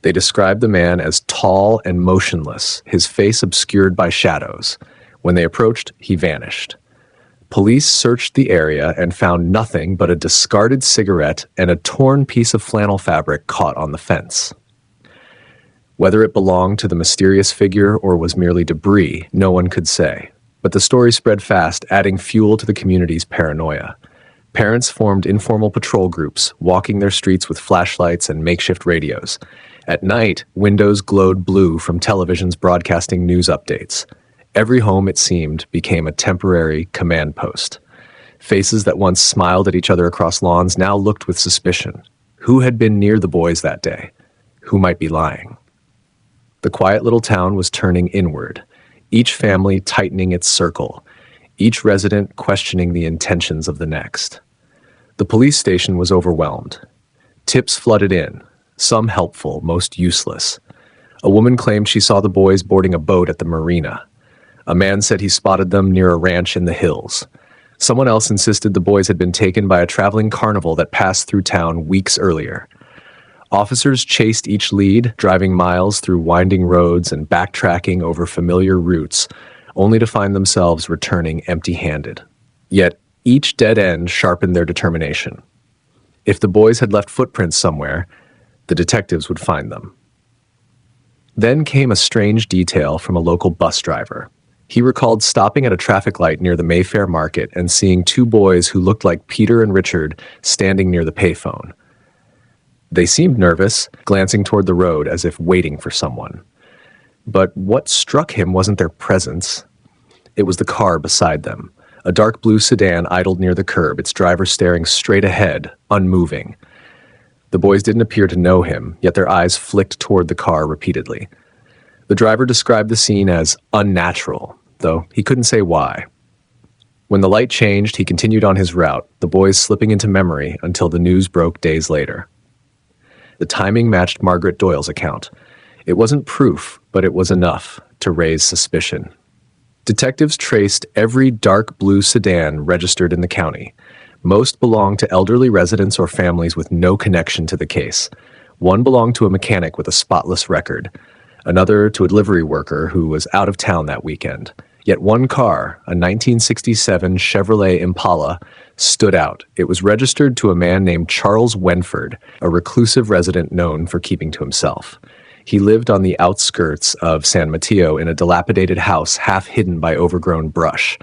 They described the man as tall and motionless, his face obscured by shadows. When they approached, he vanished. Police searched the area and found nothing but a discarded cigarette and a torn piece of flannel fabric caught on the fence. Whether it belonged to the mysterious figure or was merely debris, no one could say. But the story spread fast, adding fuel to the community's paranoia. Parents formed informal patrol groups, walking their streets with flashlights and makeshift radios. At night, windows glowed blue from televisions broadcasting news updates. Every home, it seemed, became a temporary command post. Faces that once smiled at each other across lawns now looked with suspicion. Who had been near the boys that day? Who might be lying? The quiet little town was turning inward, each family tightening its circle, each resident questioning the intentions of the next. The police station was overwhelmed. Tips flooded in, some helpful, most useless. A woman claimed she saw the boys boarding a boat at the marina. A man said he spotted them near a ranch in the hills. Someone else insisted the boys had been taken by a traveling carnival that passed through town weeks earlier. Officers chased each lead, driving miles through winding roads and backtracking over familiar routes, only to find themselves returning empty-handed. Yet each dead end sharpened their determination. If the boys had left footprints somewhere, the detectives would find them. Then came a strange detail from a local bus driver. He recalled stopping at a traffic light near the Mayfair Market and seeing 2 boys who looked like Peter and Richard standing near the payphone. They seemed nervous, glancing toward the road as if waiting for someone. But what struck him wasn't their presence. It was the car beside them, A dark blue sedan idled near the curb, its driver staring straight ahead, unmoving. The boys didn't appear to know him, yet their eyes flicked toward the car repeatedly. The driver described the scene as unnatural, though he couldn't say why. When the light changed, he continued on his route, the boys slipping into memory until the news broke days later. The timing matched Margaret Doyle's account. It wasn't proof, but it was enough to raise suspicion. Detectives traced every dark blue sedan registered in the county. Most belonged to elderly residents or families with no connection to the case. One belonged to a mechanic with a spotless record, another to a delivery worker who was out of town that weekend. Yet one car, a 1967 Chevrolet Impala, stood out. It was registered to a man named Charles Wenford, a reclusive resident known for keeping to himself. He lived on the outskirts of San Mateo in a dilapidated house half hidden by overgrown brush.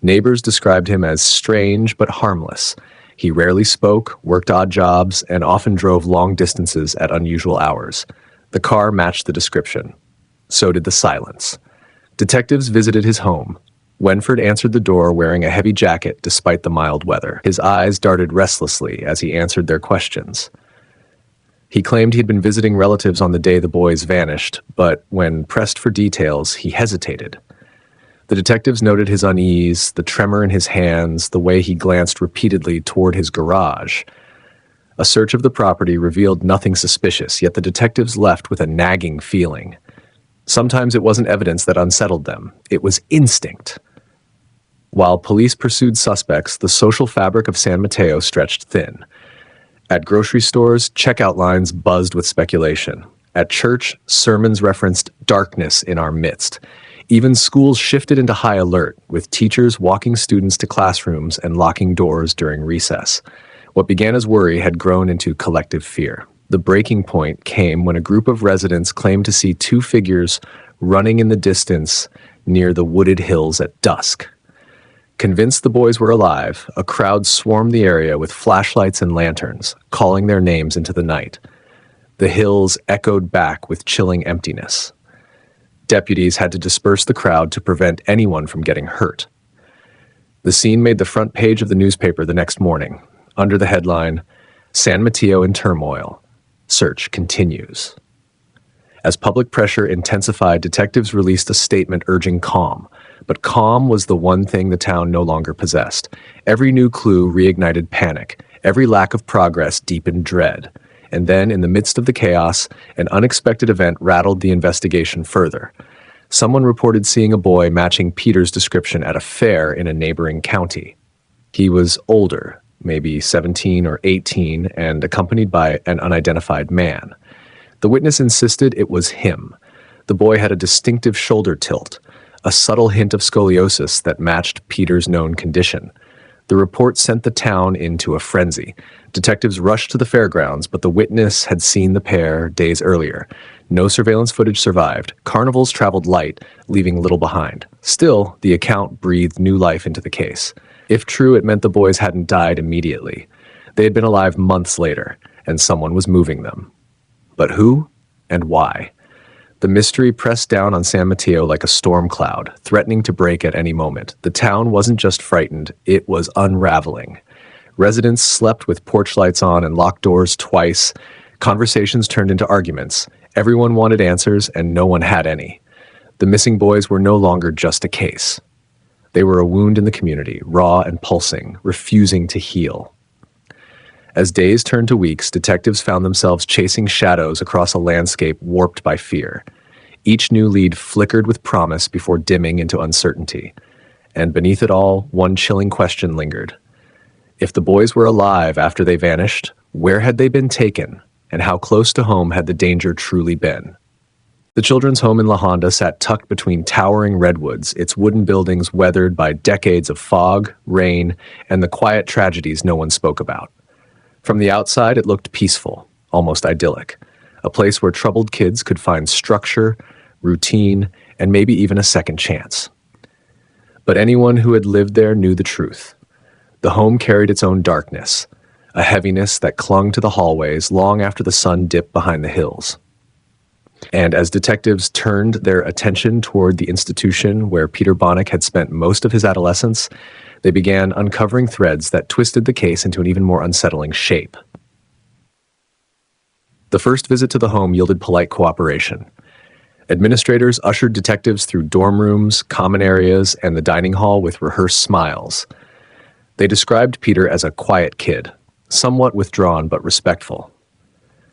Neighbors described him as strange but harmless. He rarely spoke, worked odd jobs, and often drove long distances at unusual hours. The car matched the description. So did the silence. Detectives visited his home. Wenford answered the door wearing a heavy jacket despite the mild weather. His eyes darted restlessly as he answered their questions. He claimed he'd been visiting relatives on the day the boys vanished, but when pressed for details, he hesitated. The detectives noted his unease, the tremor in his hands, the way he glanced repeatedly toward his garage. A search of the property revealed nothing suspicious, yet the detectives left with a nagging feeling. Sometimes it wasn't evidence that unsettled them. It was instinct. While police pursued suspects, the social fabric of San Mateo stretched thin. At grocery stores, checkout lines buzzed with speculation. At church, sermons referenced darkness in our midst. Even schools shifted into high alert, with teachers walking students to classrooms and locking doors during recess. What began as worry had grown into collective fear. The breaking point came when a group of residents claimed to see two figures running in the distance near the wooded hills at dusk. Convinced the boys were alive, a crowd swarmed the area with flashlights and lanterns, calling their names into the night. The hills echoed back with chilling emptiness. Deputies had to disperse the crowd to prevent anyone from getting hurt. The scene made the front page of the newspaper the next morning, under the headline, "San Mateo in Turmoil. Search continues." As public pressure intensified, detectives released a statement urging calm. But calm was the one thing the town no longer possessed. Every new clue reignited panic. Every lack of progress deepened dread. And then, in the midst of the chaos, an unexpected event rattled the investigation further. Someone reported seeing a boy matching Peter's description at a fair in a neighboring county. He was older, maybe 17 or 18, and accompanied by an unidentified man. The witness insisted it was him. The boy had a distinctive shoulder tilt, a subtle hint of scoliosis that matched Peter's known condition. The report sent the town into a frenzy. Detectives rushed to the fairgrounds, but the witness had seen the pair days earlier. No surveillance footage survived. Carnivals traveled light, leaving little behind. Still, the account breathed new life into the case. If true, it meant the boys hadn't died immediately. They had been alive months later, and someone was moving them. But who and why? The mystery pressed down on San Mateo like a storm cloud, threatening to break at any moment. The town wasn't just frightened, it was unraveling. Residents slept with porch lights on and locked doors twice. Conversations turned into arguments. Everyone wanted answers, and no one had any. The missing boys were no longer just a case. They were a wound in the community, raw and pulsing, refusing to heal. As days turned to weeks, detectives found themselves chasing shadows across a landscape warped by fear. Each new lead flickered with promise before dimming into uncertainty. And beneath it all, one chilling question lingered. If the boys were alive after they vanished, where had they been taken, and how close to home had the danger truly been? The children's home in La Honda sat tucked between towering redwoods, its wooden buildings weathered by decades of fog, rain, and the quiet tragedies no one spoke about. From the outside, it looked peaceful, almost idyllic, a place where troubled kids could find structure, routine, and maybe even a second chance. But anyone who had lived there knew the truth. The home carried its own darkness, a heaviness that clung to the hallways long after the sun dipped behind the hills. And as detectives turned their attention toward the institution where Peter Bonick had spent most of his adolescence, they began uncovering threads that twisted the case into an even more unsettling shape. The first visit to the home yielded polite cooperation. Administrators ushered detectives through dorm rooms, common areas, and the dining hall with rehearsed smiles. They described Peter as a quiet kid, somewhat withdrawn but respectful.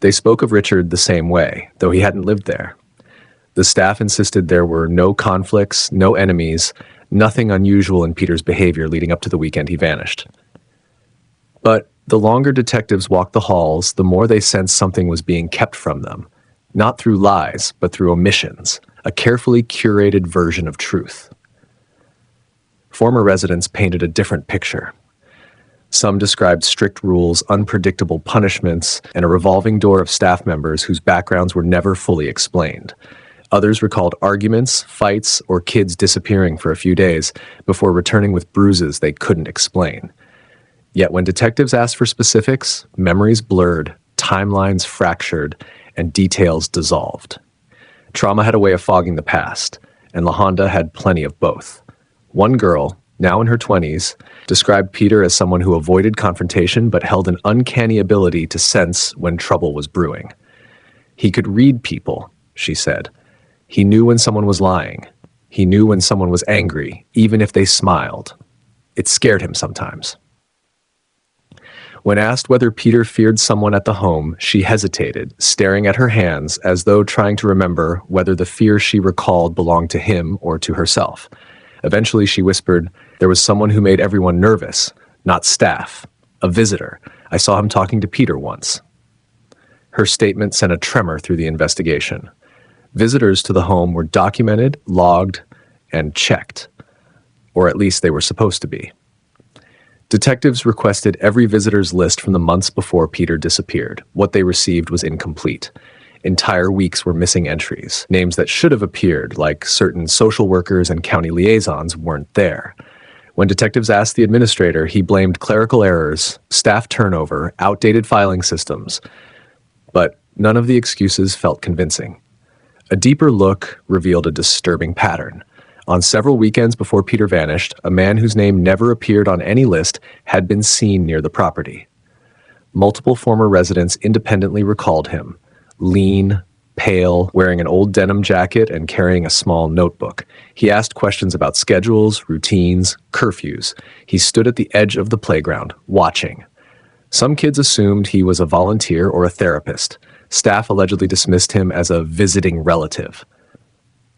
They spoke of Richard the same way, though he hadn't lived there. The staff insisted there were no conflicts, no enemies, nothing unusual in Peter's behavior leading up to the weekend he vanished. But the longer detectives walked the halls, the more they sensed something was being kept from them, not through lies, but through omissions, a carefully curated version of truth. Former residents painted a different picture. Some described strict rules, unpredictable punishments, and a revolving door of staff members whose backgrounds were never fully explained. Others recalled arguments, fights, or kids disappearing for a few days before returning with bruises they couldn't explain. Yet when detectives asked for specifics, memories blurred, timelines fractured, and details dissolved. Trauma had a way of fogging the past, and LaHonda had plenty of both. One girl, now in her 20s, described Peter as someone who avoided confrontation but held an uncanny ability to sense when trouble was brewing. He could read people, she said. He knew when someone was lying. He knew when someone was angry, even if they smiled. It scared him sometimes. When asked whether Peter feared someone at the home, she hesitated, staring at her hands as though trying to remember whether the fear she recalled belonged to him or to herself. Eventually she whispered, "There was someone who made everyone nervous, not staff. A visitor. I saw him talking to Peter once." Her statement sent a tremor through the investigation. Visitors to the home were documented, logged, and checked. Or at least they were supposed to be. Detectives requested every visitor's list from the months before Peter disappeared. What they received was incomplete. Entire weeks were missing entries. Names that should have appeared, like certain social workers and county liaisons, weren't there. When detectives asked the administrator, he blamed clerical errors, staff turnover, outdated filing systems. But none of the excuses felt convincing. A deeper look revealed a disturbing pattern. On several weekends before Peter vanished, a man whose name never appeared on any list had been seen near the property. Multiple former residents independently recalled him. Lean, pale, wearing an old denim jacket and carrying a small notebook. He asked questions about schedules, routines, curfews. He stood at the edge of the playground, watching. Some kids assumed he was a volunteer or a therapist. Staff allegedly dismissed him as a visiting relative.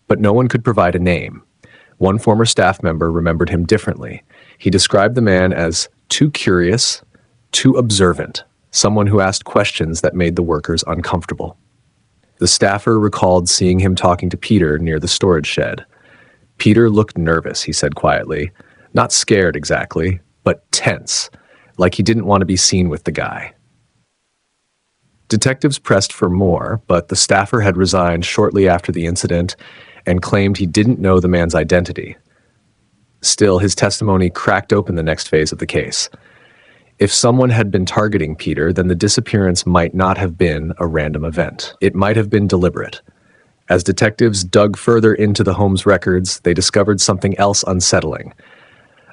But no one could provide a name. One former staff member remembered him differently. He described the man as too curious, too observant, someone who asked questions that made the workers uncomfortable. The staffer recalled seeing him talking to Peter near the storage shed. Peter looked nervous, he said quietly. Not scared exactly, but tense, like he didn't want to be seen with the guy. Detectives pressed for more, but the staffer had resigned shortly after the incident and claimed he didn't know the man's identity. Still, his testimony cracked open the next phase of the case. If someone had been targeting Peter, then the disappearance might not have been a random event. It might have been deliberate. As detectives dug further into the home's records, they discovered something else unsettling.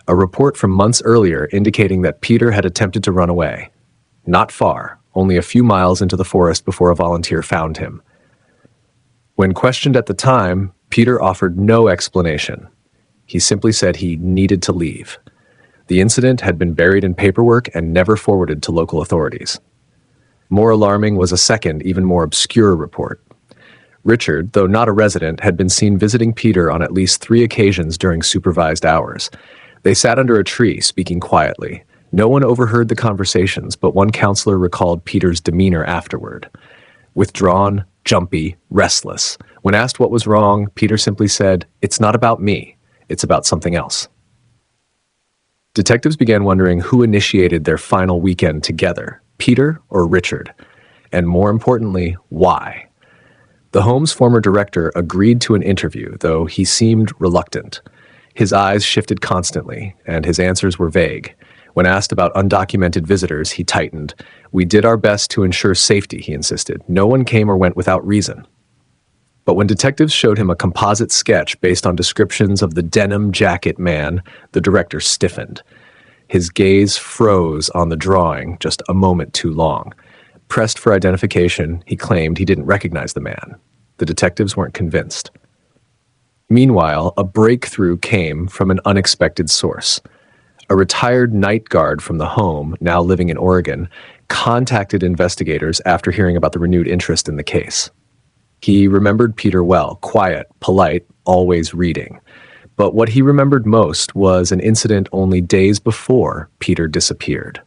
A report from months earlier indicating that Peter had attempted to run away. Not far, only a few miles into the forest before a volunteer found him. When questioned at the time, Peter offered no explanation. He simply said he needed to leave. The incident had been buried in paperwork and never forwarded to local authorities. More alarming was a second, even more obscure report. Richard, though not a resident, had been seen visiting Peter on at least 3 occasions during supervised hours. They sat under a tree, speaking quietly. No one overheard the conversations, but one counselor recalled Peter's demeanor afterward. Withdrawn, jumpy, restless. When asked what was wrong, Peter simply said, "It's not about me. It's about something else." Detectives began wondering who initiated their final weekend together, Peter or Richard, and more importantly, why. The home's former director agreed to an interview, though he seemed reluctant. His eyes shifted constantly, and his answers were vague. When asked about undocumented visitors, he tightened. "We did our best to ensure safety," he insisted. "No one came or went without reason." But when detectives showed him a composite sketch based on descriptions of the denim jacket man, the director stiffened. His gaze froze on the drawing just a moment too long. Pressed for identification, he claimed he didn't recognize the man. The detectives weren't convinced. Meanwhile, a breakthrough came from an unexpected source. A retired night guard from the home, now living in Oregon, contacted investigators after hearing about the renewed interest in the case. He remembered Peter well, quiet, polite, always reading. But what he remembered most was an incident only days before Peter disappeared.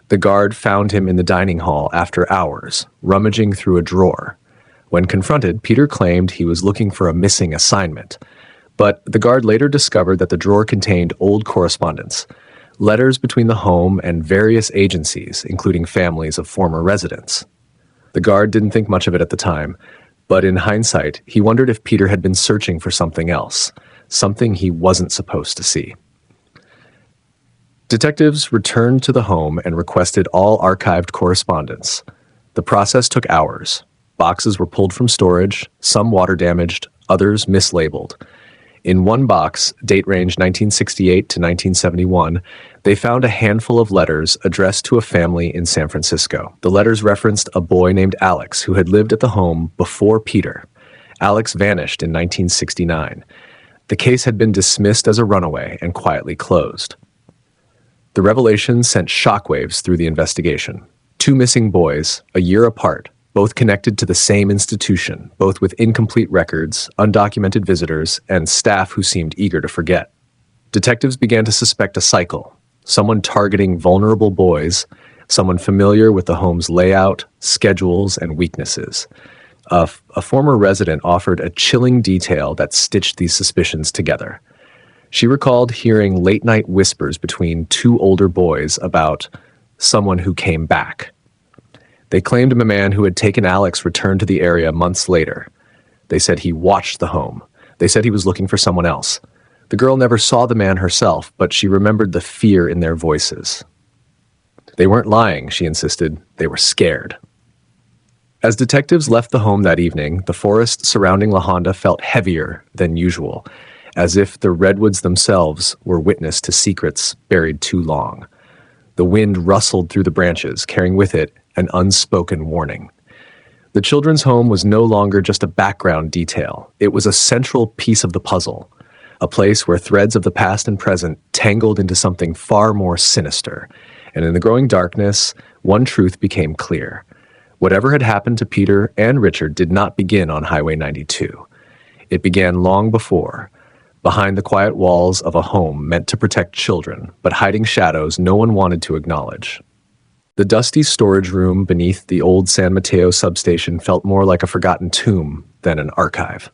The guard found him in the dining hall after hours, rummaging through a drawer. When confronted, Peter claimed he was looking for a missing assignment. But the guard later discovered that the drawer contained old correspondence, letters between the home and various agencies, including families of former residents. The guard didn't think much of it at the time, but in hindsight, he wondered if Peter had been searching for something else, something he wasn't supposed to see. Detectives returned to the home and requested all archived correspondence. The process took hours. Boxes were pulled from storage, some water damaged, others mislabeled. In one box, date range 1968 to 1971, they found a handful of letters addressed to a family in San Francisco. The letters referenced a boy named Alex who had lived at the home before Peter. Alex vanished in 1969. The case had been dismissed as a runaway and quietly closed. The revelation sent shockwaves through the investigation. 2 missing boys, a year apart, both connected to the same institution, both with incomplete records, undocumented visitors, and staff who seemed eager to forget. Detectives began to suspect a cycle, someone targeting vulnerable boys, someone familiar with the home's layout, schedules, and weaknesses. A former resident offered a chilling detail that stitched these suspicions together. She recalled hearing late-night whispers between 2 older boys about someone who came back. They claimed a man who had taken Alex returned to the area months later. They said he watched the home. They said he was looking for someone else. The girl never saw the man herself, but she remembered the fear in their voices. They weren't lying, she insisted. They were scared. As detectives left the home that evening, the forest surrounding La Honda felt heavier than usual, as if the redwoods themselves were witness to secrets buried too long. The wind rustled through the branches, carrying with it an unspoken warning. The children's home was no longer just a background detail. It was a central piece of the puzzle, a place where threads of the past and present tangled into something far more sinister. And in the growing darkness, one truth became clear. Whatever had happened to Peter and Richard did not begin on Highway 92. It began long before, behind the quiet walls of a home meant to protect children, but hiding shadows no one wanted to acknowledge. The dusty storage room beneath the old San Mateo substation felt more like a forgotten tomb than an archive.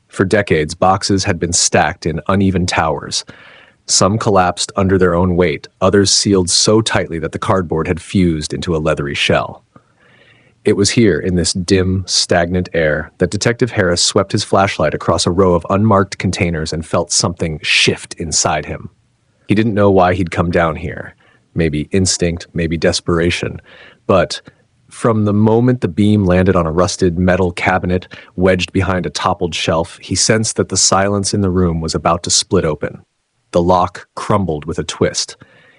For decades, boxes had been stacked in uneven towers. Some collapsed under their own weight, others sealed so tightly that the cardboard had fused into a leathery shell. It was here, in this dim, stagnant air, that Detective Harris swept his flashlight across a row of unmarked containers and felt something shift inside him. He didn't know why he'd come down here. Maybe instinct, maybe desperation. But from the moment the beam landed on a rusted metal cabinet wedged behind a toppled shelf, he sensed that the silence in the room was about to split open. The lock crumbled with a twist.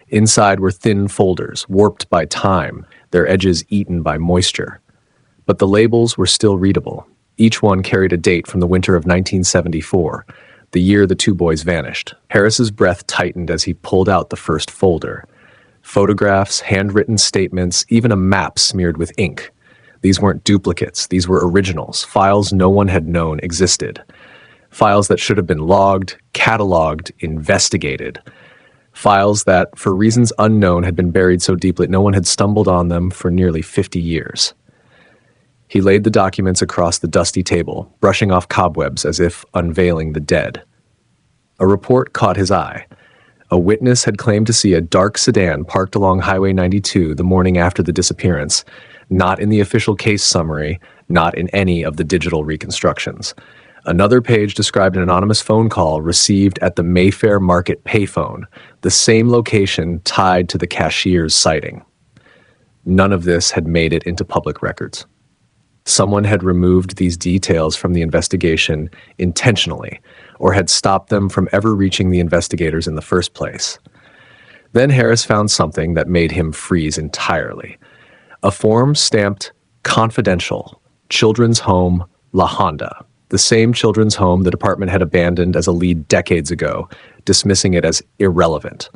Inside were thin folders, warped by time, their edges eaten by moisture. But the labels were still readable. Each one carried a date from the winter of 1974, the year the 2 boys vanished. Harris's breath tightened as he pulled out the first folder. Photographs, handwritten statements, even a map smeared with ink. These weren't duplicates. These were originals, files no one had known existed. Files that should have been logged, cataloged, investigated. Files that, for reasons unknown, had been buried so deep that no one had stumbled on them for nearly 50 years. He laid the documents across the dusty table, brushing off cobwebs as if unveiling the dead. A report caught his eye. A witness had claimed to see a dark sedan parked along Highway 92 the morning after the disappearance, not in the official case summary, not in any of the digital reconstructions. Another page described an anonymous phone call received at the Mayfair Market payphone, the same location tied to the cashier's sighting. None of this had made it into public records. Someone had removed these details from the investigation intentionally, or had stopped them from ever reaching the investigators in the first place. Then Harris found something that made him freeze entirely. A form stamped "Confidential, Children's Home, La Honda," the same children's home the department had abandoned as a lead decades ago, dismissing it as irrelevant.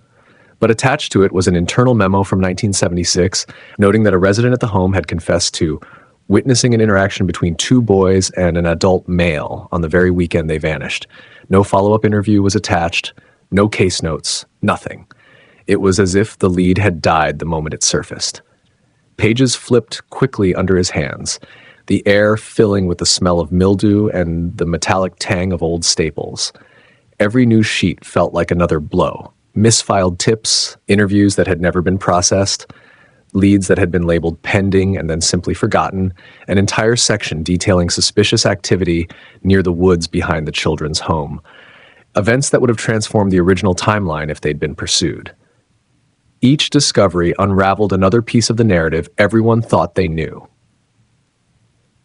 But attached to it was an internal memo from 1976, noting that a resident at the home had confessed to witnessing an interaction between two boys and an adult male on the very weekend they vanished. No follow-up interview was attached, no case notes, nothing. It was as if the lead had died the moment it surfaced. Pages flipped quickly under his hands, the air filling with the smell of mildew and the metallic tang of old staples. Every new sheet felt like another blow. Misfiled tips, interviews that had never been processed, leads that had been labeled pending and then simply forgotten, an entire section detailing suspicious activity near the woods behind the children's home. Events that would have transformed the original timeline if they'd been pursued. Each discovery unraveled another piece of the narrative everyone thought they knew.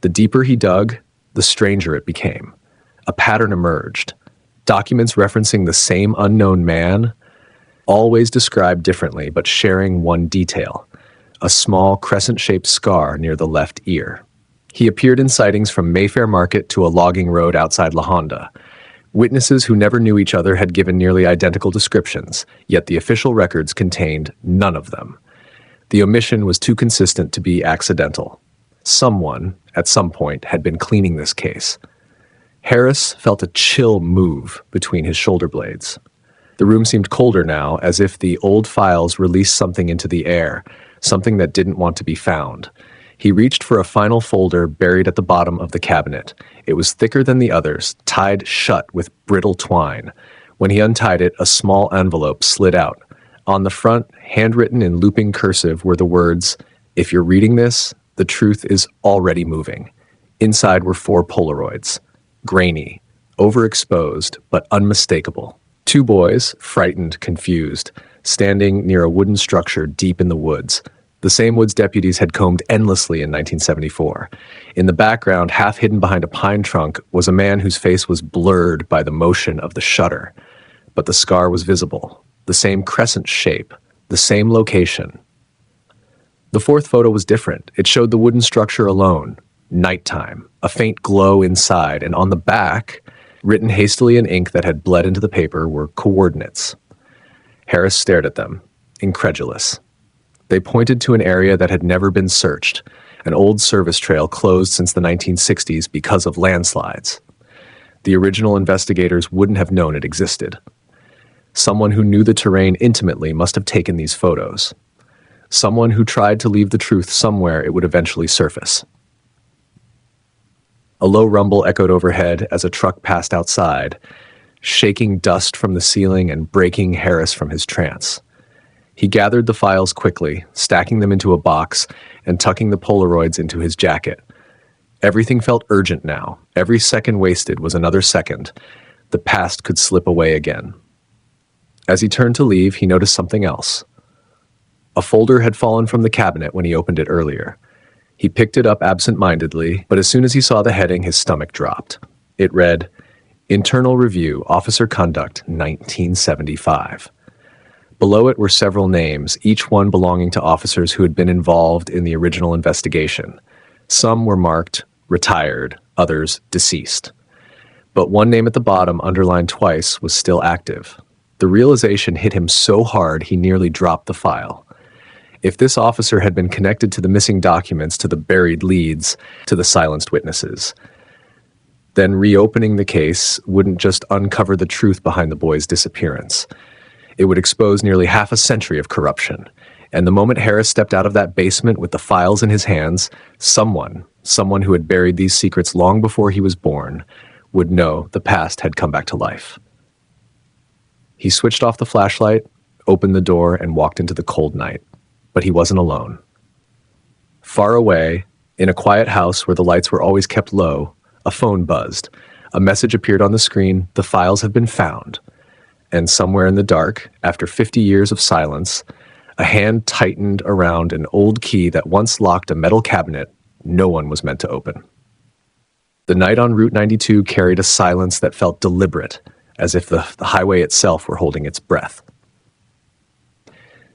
The deeper he dug, the stranger it became. A pattern emerged. Documents referencing the same unknown man, always described differently but sharing one detail: a small crescent-shaped scar near the left ear. He appeared in sightings from Mayfair Market to a logging road outside La Honda. Witnesses who never knew each other had given nearly identical descriptions, yet the official records contained none of them. The omission was too consistent to be accidental. Someone, at some point, had been cleaning this case. Harris felt a chill move between his shoulder blades. The room seemed colder now, as if the old files released something into the air, something that didn't want to be found. He reached for a final folder buried at the bottom of the cabinet. It was thicker than the others, tied shut with brittle twine. When he untied it, a small envelope slid out. On the front, handwritten in looping cursive, were the words, "If you're reading this, the truth is already moving." Inside were 4 Polaroids. Grainy, overexposed, but unmistakable. 2 boys, frightened, confused, standing near a wooden structure deep in the woods. The same woods deputies had combed endlessly in 1974. In the background, half hidden behind a pine trunk, was a man whose face was blurred by the motion of the shutter. But the scar was visible, the same crescent shape, the same location. The 4th photo was different. It showed the wooden structure alone. Nighttime, a faint glow inside, and on the back, written hastily in ink that had bled into the paper, were coordinates. Harris stared at them, incredulous. They pointed to an area that had never been searched, an old service trail closed since the 1960s because of landslides. The original investigators wouldn't have known it existed. Someone who knew the terrain intimately must have taken these photos. Someone who tried to leave the truth somewhere it would eventually surface. A low rumble echoed overhead as a truck passed outside, shaking dust from the ceiling and breaking Harris from his trance. He gathered the files quickly, stacking them into a box and tucking the Polaroids into his jacket. Everything felt urgent now. Every second wasted was another second. The past could slip away again. As he turned to leave, he noticed something else. A folder had fallen from the cabinet when he opened it earlier. He picked it up absent-mindedly, but as soon as he saw the heading, his stomach dropped. It read, "Internal Review, Officer Conduct, 1975. Below it were several names, each one belonging to officers who had been involved in the original investigation. Some were marked retired, others deceased. But one name at the bottom, underlined twice, was still active. The realization hit him so hard he nearly dropped the file. If this officer had been connected to the missing documents, to the buried leads, to the silenced witnesses, then reopening the case wouldn't just uncover the truth behind the boy's disappearance. It would expose nearly half a century of corruption. And the moment Harris stepped out of that basement with the files in his hands, someone who had buried these secrets long before he was born, would know the past had come back to life. He switched off the flashlight, opened the door, and walked into the cold night. But he wasn't alone. Far away, in a quiet house where the lights were always kept low, a phone buzzed. A message appeared on the screen: "The files have been found." And somewhere in the dark, after 50 years of silence, a hand tightened around an old key that once locked a metal cabinet no one was meant to open. The night on Route 92 carried a silence that felt deliberate, as if the highway itself were holding its breath.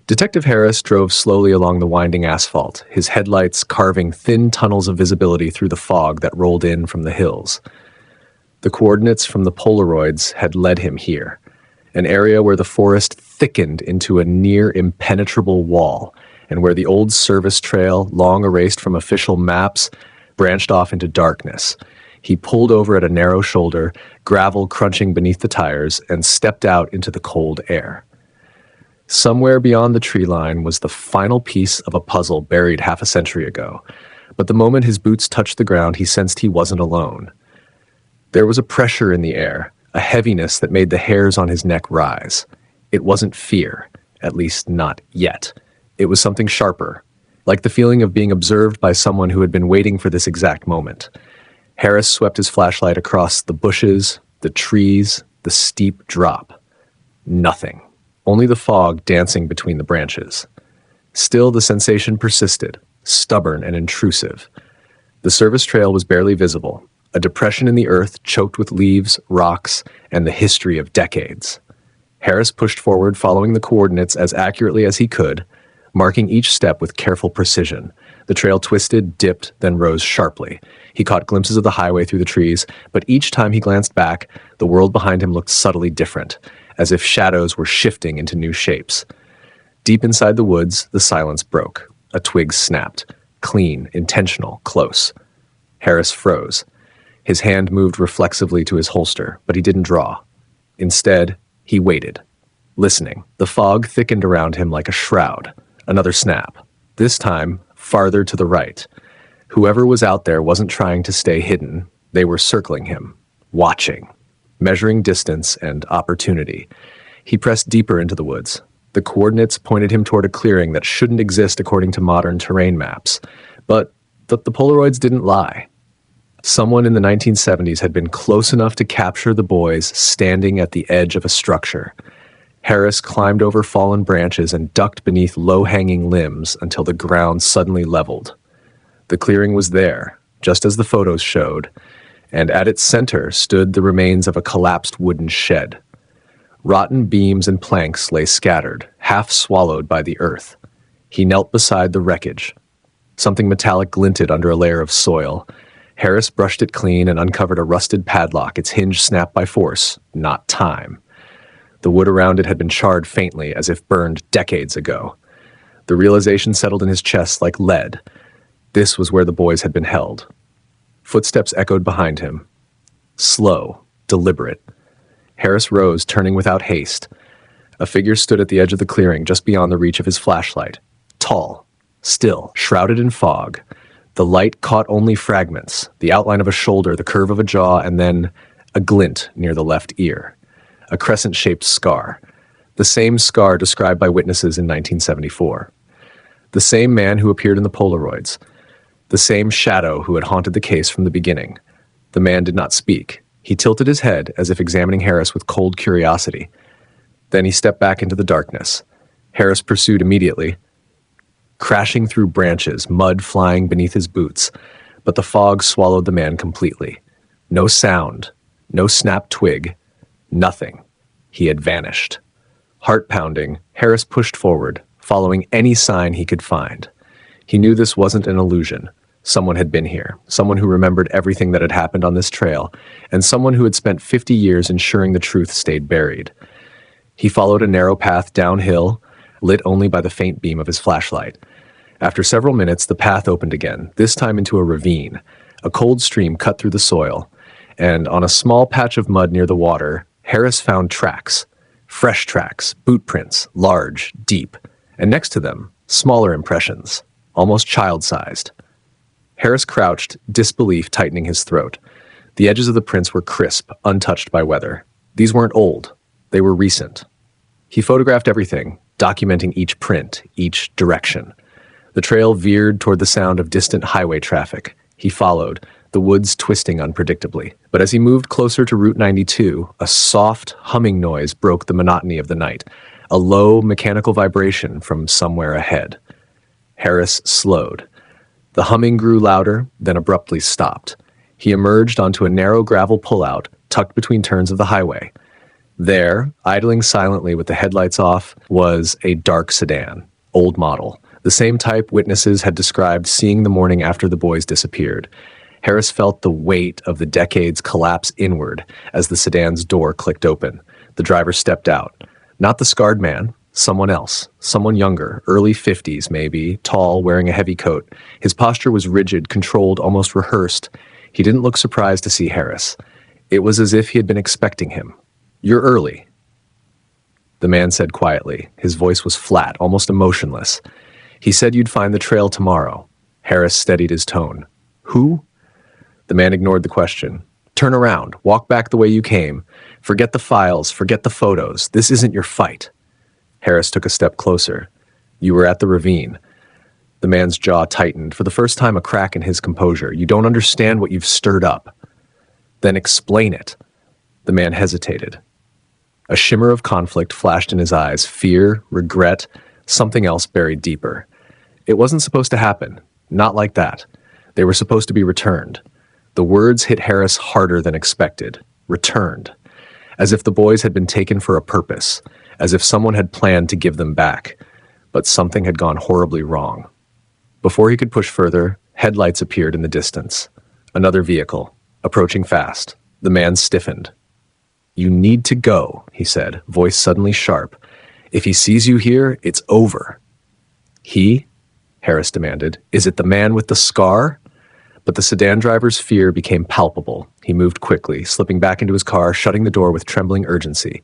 Detective Harris drove slowly along the winding asphalt, his headlights carving thin tunnels of visibility through the fog that rolled in from the hills. The coordinates from the Polaroids had led him here, an area where the forest thickened into a near impenetrable wall, and where the old service trail, long erased from official maps, branched off into darkness. He pulled over at a narrow shoulder, gravel crunching beneath the tires, and stepped out into the cold air. Somewhere beyond the tree line was the final piece of a puzzle buried half a century ago, but the moment his boots touched the ground, he sensed he wasn't alone. There was a pressure in the air, a heaviness that made the hairs on his neck rise. It wasn't fear, at least not yet. It was something sharper, like the feeling of being observed by someone who had been waiting for this exact moment. Harris swept his flashlight across the bushes, the trees, the steep drop. Nothing. Only the fog dancing between the branches. Still, the sensation persisted, stubborn and intrusive. The service trail was barely visible, a depression in the earth choked with leaves, rocks, and the history of decades. Harris pushed forward, following the coordinates as accurately as he could, marking each step with careful precision. The trail twisted, dipped, then rose sharply. He caught glimpses of the highway through the trees, but each time he glanced back, the world behind him looked subtly different, as if shadows were shifting into new shapes. Deep inside the woods, the silence broke. A twig snapped. Clean, intentional, close. Harris froze. His hand moved reflexively to his holster, but he didn't draw. Instead, he waited, listening. The fog thickened around him like a shroud. Another snap. This time, farther to the right. Whoever was out there wasn't trying to stay hidden. They were circling him, watching, measuring distance and opportunity. He pressed deeper into the woods. The coordinates pointed him toward a clearing that shouldn't exist according to modern terrain maps. But the Polaroids didn't lie. Someone in the 1970s had been close enough to capture the boys standing at the edge of a structure. Harris climbed over fallen branches and ducked beneath low-hanging limbs until the ground suddenly leveled. The clearing was there, just as the photos showed, and at its center stood the remains of a collapsed wooden shed. Rotten beams and planks lay scattered, half swallowed by the earth. He knelt beside the wreckage. Something metallic glinted under a layer of soil. Harris brushed it clean and uncovered a rusted padlock, its hinge snapped by force, not time. The wood around it had been charred faintly, as if burned decades ago. The realization settled in his chest like lead. This was where the boys had been held. Footsteps echoed behind him. Slow, deliberate. Harris rose, turning without haste. A figure stood at the edge of the clearing, just beyond the reach of his flashlight. Tall, still, shrouded in fog. The light caught only fragments, the outline of a shoulder, the curve of a jaw, and then a glint near the left ear. A crescent-shaped scar. The same scar described by witnesses in 1974. The same man who appeared in the Polaroids. The same shadow who had haunted the case from the beginning. The man did not speak. He tilted his head as if examining Harris with cold curiosity. Then he stepped back into the darkness. Harris pursued immediately, crashing through branches, mud flying beneath his boots, but the fog swallowed the man completely. No sound, no snapped twig, nothing. He had vanished. Heart pounding, Harris pushed forward, following any sign he could find. He knew this wasn't an illusion. Someone had been here, someone who remembered everything that had happened on this trail, and someone who had spent 50 years ensuring the truth stayed buried. He followed a narrow path downhill, lit only by the faint beam of his flashlight. After several minutes, the path opened again, this time into a ravine. A cold stream cut through the soil, and on a small patch of mud near the water, Harris found tracks. Fresh tracks, boot prints, large, deep, and next to them, smaller impressions, almost child-sized. Harris crouched, disbelief tightening his throat. The edges of the prints were crisp, untouched by weather. These weren't old. They were recent. He photographed everything, documenting each print, each direction. The trail veered toward the sound of distant highway traffic. He followed, the woods twisting unpredictably. But as he moved closer to Route 92, a soft, humming noise broke the monotony of the night, a low, mechanical vibration from somewhere ahead. Harris slowed. The humming grew louder, then abruptly stopped. He emerged onto a narrow gravel pullout tucked between turns of the highway. There, idling silently with the headlights off, was a dark sedan, old model, the same type witnesses had described seeing the morning after the boys disappeared. Harris felt the weight of the decades collapse inward as the sedan's door clicked open. The driver stepped out. Not the scarred man, someone else, someone younger, early 50s maybe, tall, wearing a heavy coat. His posture was rigid, controlled, almost rehearsed. He didn't look surprised to see Harris. It was as if he had been expecting him. "You're early," the man said quietly. His voice was flat, almost emotionless. "He said you'd find the trail tomorrow." Harris steadied his tone. "Who?" The man ignored the question. "Turn around. Walk back the way you came. Forget the files. Forget the photos. This isn't your fight." Harris took a step closer. "You were at the ravine." The man's jaw tightened, for the first time a crack in his composure. "You don't understand what you've stirred up." "Then explain it." The man hesitated. A shimmer of conflict flashed in his eyes, fear, regret, something else buried deeper. It wasn't supposed to happen. Not like that. They were supposed to be returned. The words hit Harris harder than expected. Returned. As if the boys had been taken for a purpose. As if someone had planned to give them back. But something had gone horribly wrong. Before he could push further, headlights appeared in the distance. Another vehicle, approaching fast. The man stiffened. "You need to go," he said, voice suddenly sharp. "If he sees you here, it's over." "He?" Harris demanded. "Is it the man with the scar?" But the sedan driver's fear became palpable. He moved quickly, slipping back into his car, shutting the door with trembling urgency.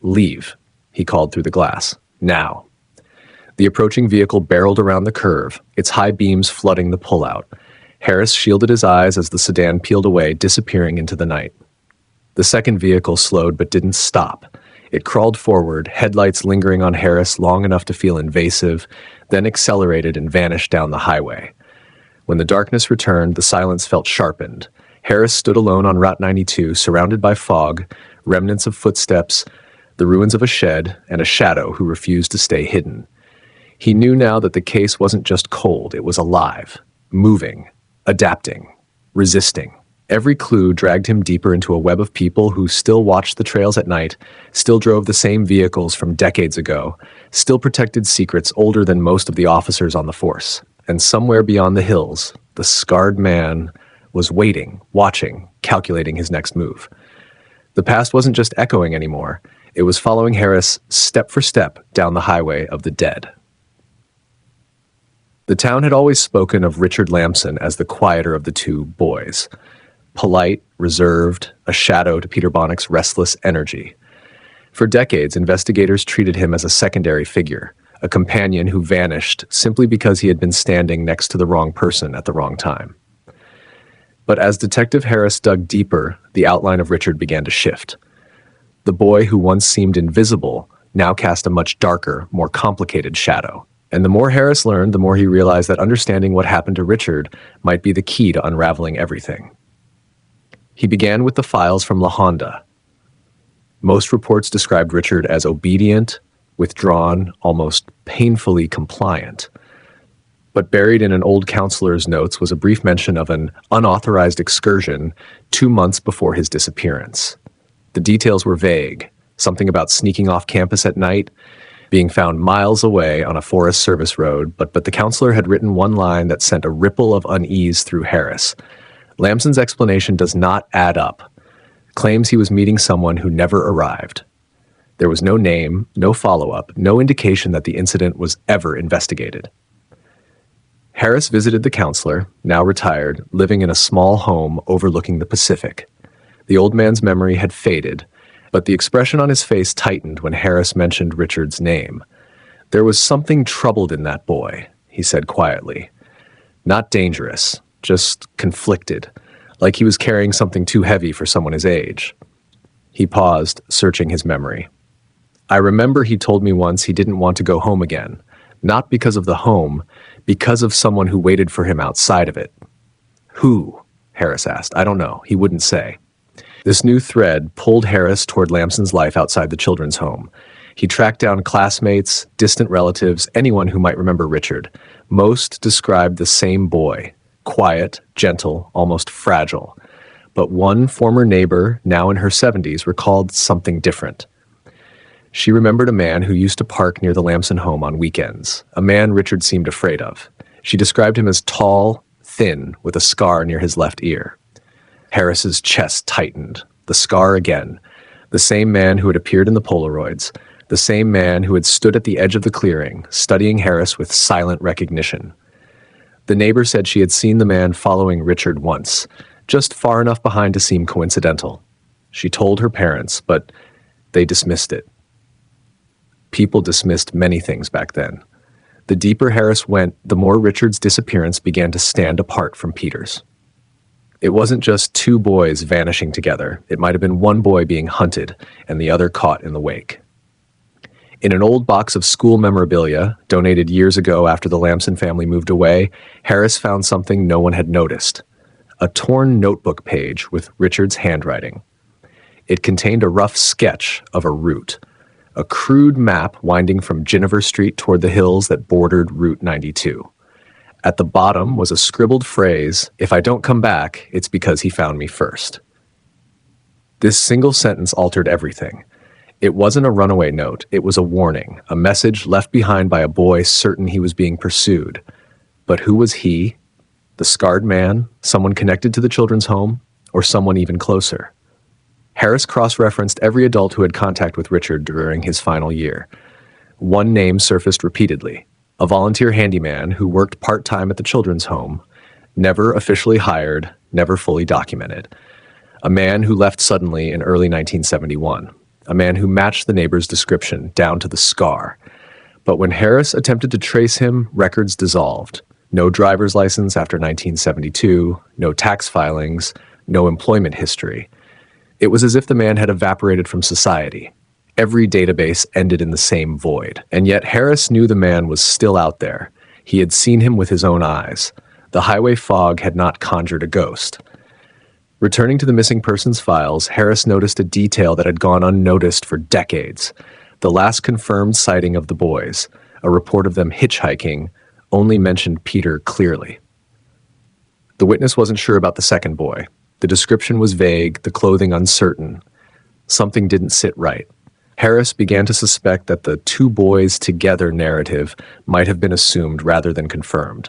"Leave," he called through the glass. "Now." The approaching vehicle barreled around the curve, its high beams flooding the pullout. Harris shielded his eyes as the sedan peeled away, disappearing into the night. The second vehicle slowed but didn't stop. It crawled forward, headlights lingering on Harris long enough to feel invasive, then accelerated and vanished down the highway. When the darkness returned, the silence felt sharpened. Harris stood alone on Route 92, surrounded by fog, remnants of footsteps, the ruins of a shed, and a shadow who refused to stay hidden. He knew now that the case wasn't just cold, it was alive, moving, adapting, resisting. Every clue dragged him deeper into a web of people who still watched the trails at night, still drove the same vehicles from decades ago, still protected secrets older than most of the officers on the force. And somewhere beyond the hills, the scarred man was waiting, watching, calculating his next move. The past wasn't just echoing anymore. It was following Harris step for step down the highway of the dead. The town had always spoken of Richard Lamson as the quieter of the two boys. Polite, reserved, a shadow to Peter Bonick's restless energy. For decades, investigators treated him as a secondary figure, a companion who vanished simply because he had been standing next to the wrong person at the wrong time. But as Detective Harris dug deeper, the outline of Richard began to shift. The boy who once seemed invisible now cast a much darker, more complicated shadow. And the more Harris learned, the more he realized that understanding what happened to Richard might be the key to unraveling everything. He began with the files from La Honda. Most reports described Richard as obedient, withdrawn, almost painfully compliant. But buried in an old counselor's notes was a brief mention of an unauthorized excursion 2 months before his disappearance. The details were vague, something about sneaking off campus at night, being found miles away on a Forest Service road, but the counselor had written one line that sent a ripple of unease through Harris. Lamson's explanation does not add up. Claims he was meeting someone who never arrived. There was no name, no follow-up, no indication that the incident was ever investigated. Harris visited the counselor, now retired, living in a small home overlooking the Pacific. The old man's memory had faded, but the expression on his face tightened when Harris mentioned Richard's name. There was something troubled in that boy, he said quietly. Not dangerous, just conflicted, like he was carrying something too heavy for someone his age. He paused, searching his memory. I remember he told me once he didn't want to go home again, not because of the home, because of someone who waited for him outside of it. Who? Harris asked. I don't know. He wouldn't say. This new thread pulled Harris toward Lamson's life outside the children's home. He tracked down classmates, distant relatives, anyone who might remember Richard. Most described the same boy, quiet, gentle, almost fragile. But one former neighbor, now in her 70s, recalled something different. She remembered a man who used to park near the Lamson home on weekends, a man Richard seemed afraid of. She described him as tall, thin, with a scar near his left ear. Harris's chest tightened. The scar again. The same man who had appeared in the Polaroids. The same man who had stood at the edge of the clearing, studying Harris with silent recognition. The neighbor said she had seen the man following Richard once, just far enough behind to seem coincidental. She told her parents, but they dismissed it. People dismissed many things back then. The deeper Harris went, the more Richard's disappearance began to stand apart from Peter's. It wasn't just two boys vanishing together. It might have been one boy being hunted and the other caught in the wake. In an old box of school memorabilia, donated years ago after the Lamson family moved away, Harris found something no one had noticed: a torn notebook page with Richard's handwriting. It contained a rough sketch of a route, a crude map winding from Ginniver Street toward the hills that bordered Route 92. At the bottom was a scribbled phrase, "If I don't come back, it's because he found me first." This single sentence altered everything. It wasn't a runaway note, it was a warning, a message left behind by a boy certain he was being pursued. But who was he? The scarred man? Someone connected to the children's home? Or someone even closer? Harris cross-referenced every adult who had contact with Richard during his final year. One name surfaced repeatedly: a volunteer handyman who worked part-time at the children's home, never officially hired, never fully documented. A man who left suddenly in early 1971. A man who matched the neighbor's description down to the scar. But when Harris attempted to trace him, records dissolved. No driver's license after 1972, no tax filings, no employment history. It was as if the man had evaporated from society. Every database ended in the same void. And yet Harris knew the man was still out there. He had seen him with his own eyes. The highway fog had not conjured a ghost. Returning to the missing persons files, Harris noticed a detail that had gone unnoticed for decades. The last confirmed sighting of the boys, a report of them hitchhiking, only mentioned Peter clearly. The witness wasn't sure about the second boy. The description was vague, the clothing uncertain. Something didn't sit right. Harris began to suspect that the two boys together narrative might have been assumed rather than confirmed.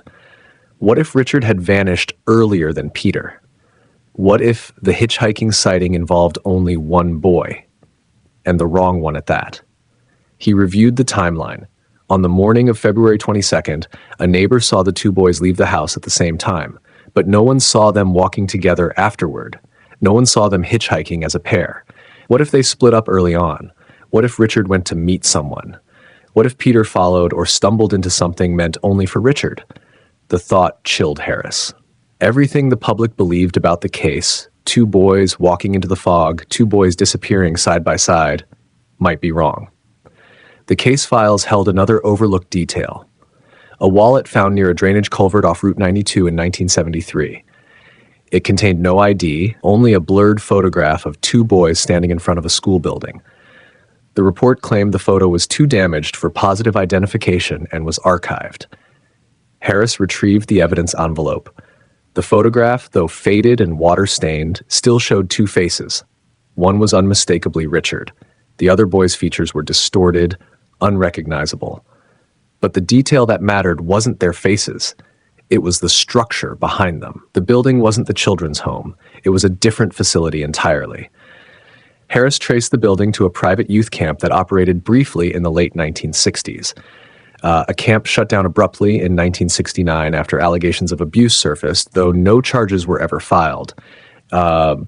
What if Richard had vanished earlier than Peter? What if the hitchhiking sighting involved only one boy, and the wrong one at that? He reviewed the timeline. On the morning of February 22nd, a neighbor saw the two boys leave the house at the same time, but no one saw them walking together afterward. No one saw them hitchhiking as a pair. What if they split up early on? What if Richard went to meet someone? What if Peter followed or stumbled into something meant only for Richard? The thought chilled Harris. Everything the public believed about the case, two boys walking into the fog, two boys disappearing side by side, might be wrong. The case files held another overlooked detail: a wallet found near a drainage culvert off Route 92 in 1973. It contained no ID, only a blurred photograph of two boys standing in front of a school building. The report claimed the photo was too damaged for positive identification and was archived. Harris retrieved the evidence envelope. The photograph, though faded and water-stained, still showed two faces. One was unmistakably Richard. The other boy's features were distorted, unrecognizable. But the detail that mattered wasn't their faces. It was the structure behind them. The building wasn't the children's home. It was a different facility entirely. Harris traced the building to a private youth camp that operated briefly in the late 1960s. A camp shut down abruptly in 1969 after allegations of abuse surfaced, though no charges were ever filed. The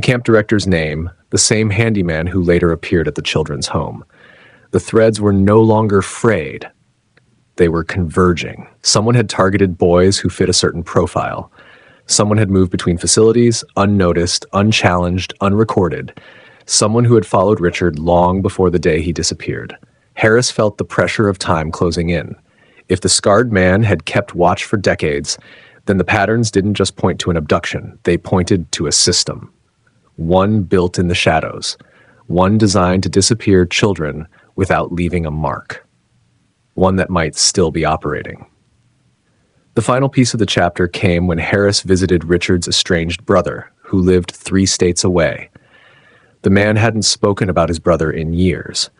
camp director's name, the same handyman who later appeared at the children's home. The threads were no longer frayed. They were converging. Someone had targeted boys who fit a certain profile. Someone had moved between facilities, unnoticed, unchallenged, unrecorded. Someone who had followed Richard long before the day he disappeared. Harris felt the pressure of time closing in. If the scarred man had kept watch for decades, then the patterns didn't just point to an abduction. They pointed to a system. One built in the shadows. one designed to disappear children without leaving a mark, one that might still be operating. The final piece of the chapter came when Harris visited Richard's estranged brother, who lived 3 states away. The man hadn't spoken about his brother in years,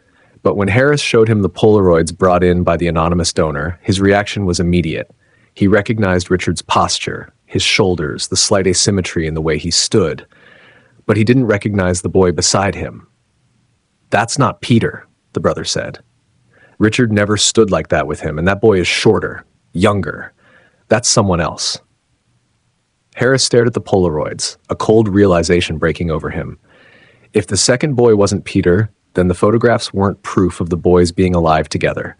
but when Harris showed him the Polaroids brought in by the anonymous donor, his reaction was immediate. He recognized Richard's posture, his shoulders, the slight asymmetry in the way he stood, but he didn't recognize the boy beside him. "That's not Peter," the brother said. "Richard never stood like that with him, and that boy is shorter, younger. That's someone else." Harris stared at the Polaroids, a cold realization breaking over him. If the second boy wasn't Peter, then the photographs weren't proof of the boys being alive together.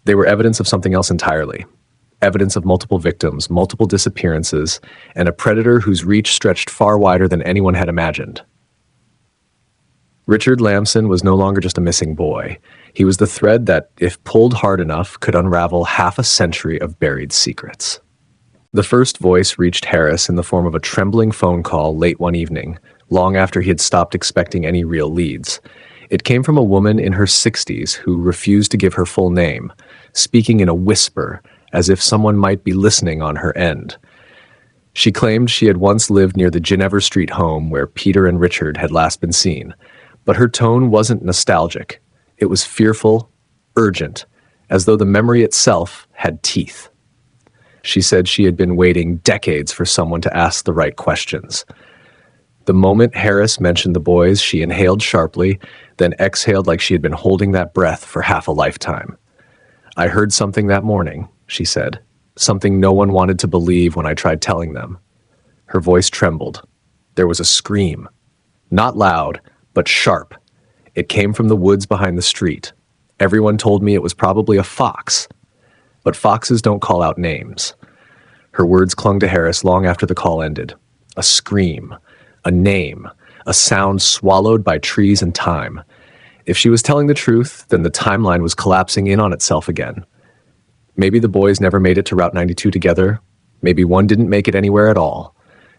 They were evidence of something else entirely. Evidence of multiple victims, multiple disappearances, and a predator whose reach stretched far wider than anyone had imagined. Richard Lamson was no longer just a missing boy. He was the thread that, if pulled hard enough, could unravel half a century of buried secrets. The first voice reached Harris in the form of a trembling phone call late one evening, long after he had stopped expecting any real leads. It came from a woman in her 60s who refused to give her full name, speaking in a whisper, as if someone might be listening on her end. She claimed she had once lived near the Ginevra Street home where Peter and Richard had last been seen, but her tone wasn't nostalgic. It was fearful, urgent, as though the memory itself had teeth. She said she had been waiting decades for someone to ask the right questions. The moment Harris mentioned the boys, she inhaled sharply, then exhaled like she had been holding that breath for half a lifetime. "I heard something that morning," she said, "something no one wanted to believe when I tried telling them." Her voice trembled. There was a scream. Not loud, but sharp. It came from the woods behind the street. Everyone told me it was probably a fox. But foxes don't call out names. Her words clung to Harris long after the call ended. A scream, a name, a sound swallowed by trees and time. If she was telling the truth, then the timeline was collapsing in on itself again. Maybe the boys never made it to Route 92 together. Maybe one didn't make it anywhere at all.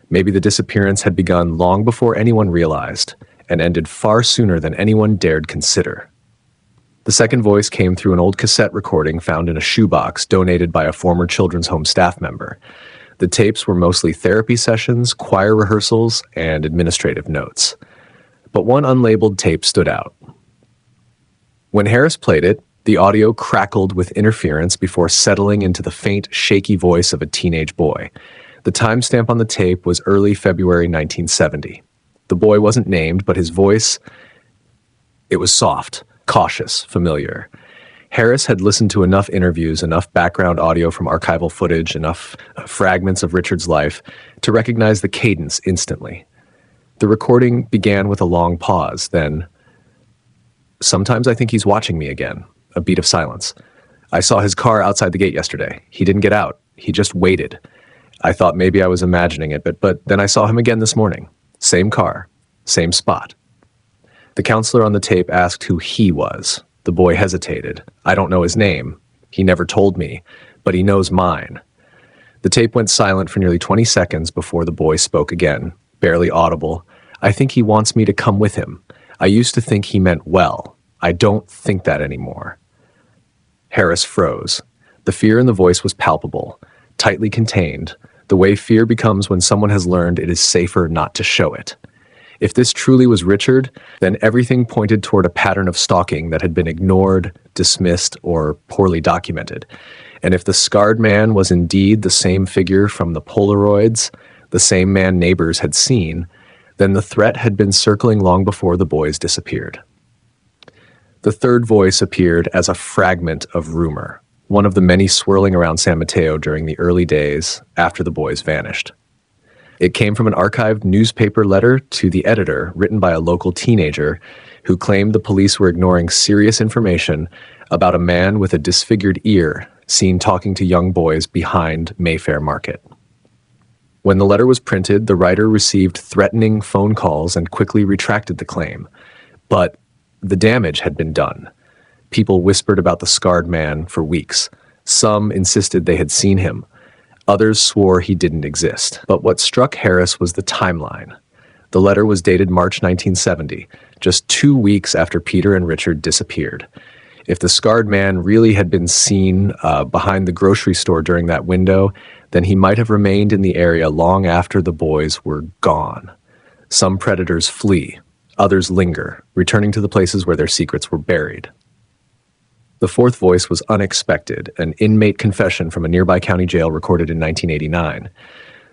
Maybe the disappearance had begun long before anyone realized, and ended far sooner than anyone dared consider. The second voice came through an old cassette recording found in a shoebox donated by a former children's home staff member. The tapes were mostly therapy sessions, choir rehearsals, and administrative notes. But one unlabeled tape stood out. When Harris played it, the audio crackled with interference before settling into the faint, shaky voice of a teenage boy. The timestamp on the tape was early February 1970. The boy wasn't named, but his voice, it was soft, cautious, familiar. Harris had listened to enough interviews, enough background audio from archival footage, enough fragments of Richard's life to recognize the cadence instantly. The recording began with a long pause, then, "Sometimes I think he's watching me again." A beat of silence. "I saw his car outside the gate yesterday. He didn't get out. He just waited. I thought maybe I was imagining it, but then I saw him again this morning. Same car, same spot." The counselor on the tape asked who he was. The boy hesitated. "I don't know his name. He never told me, but he knows mine." The tape went silent for nearly 20 seconds before the boy spoke again, barely audible. "I think he wants me to come with him. I used to think he meant well. I don't think that anymore." Harris froze. The fear in the voice was palpable, tightly contained, the way fear becomes when someone has learned it is safer not to show it. If this truly was Richard, then everything pointed toward a pattern of stalking that had been ignored, dismissed, or poorly documented. And if the scarred man was indeed the same figure from the Polaroids, the same man neighbors had seen, then the threat had been circling long before the boys disappeared. The third voice appeared as a fragment of rumor, one of the many swirling around San Mateo during the early days after the boys vanished. It came from an archived newspaper letter to the editor written by a local teenager who claimed the police were ignoring serious information about a man with a disfigured ear seen talking to young boys behind Mayfair Market. When the letter was printed, the writer received threatening phone calls and quickly retracted the claim. But the damage had been done. People whispered about the scarred man for weeks. Some insisted they had seen him. Others swore he didn't exist. But what struck Harris was the timeline. The letter was dated March 1970, just 2 weeks after Peter and Richard disappeared. If the scarred man really had been seen behind the grocery store during that window, then he might have remained in the area long after the boys were gone. Some predators flee, others linger, returning to the places where their secrets were buried. The fourth voice was unexpected, an inmate confession from a nearby county jail recorded in 1989.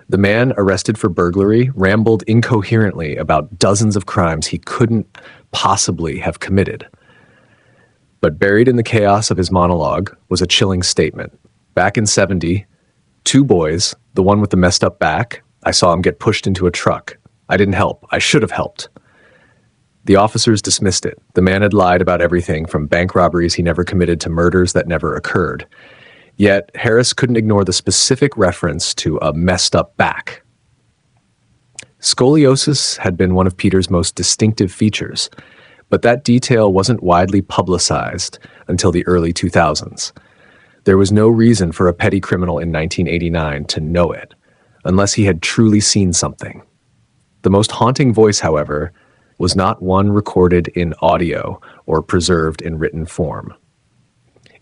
The man arrested for burglary rambled incoherently about dozens of crimes he couldn't possibly have committed. But buried in the chaos of his monologue was a chilling statement. Back in '70, 2 boys, the one with the messed up back, I saw him get pushed into a truck. I didn't help. I should have helped. The officers dismissed it. The man had lied about everything from bank robberies he never committed to murders that never occurred. Yet Harris couldn't ignore the specific reference to a messed up back. Scoliosis had been one of Peter's most distinctive features, but that detail wasn't widely publicized until the early 2000s. There was no reason for a petty criminal in 1989 to know it, unless he had truly seen something. The most haunting voice, however, was not one recorded in audio or preserved in written form.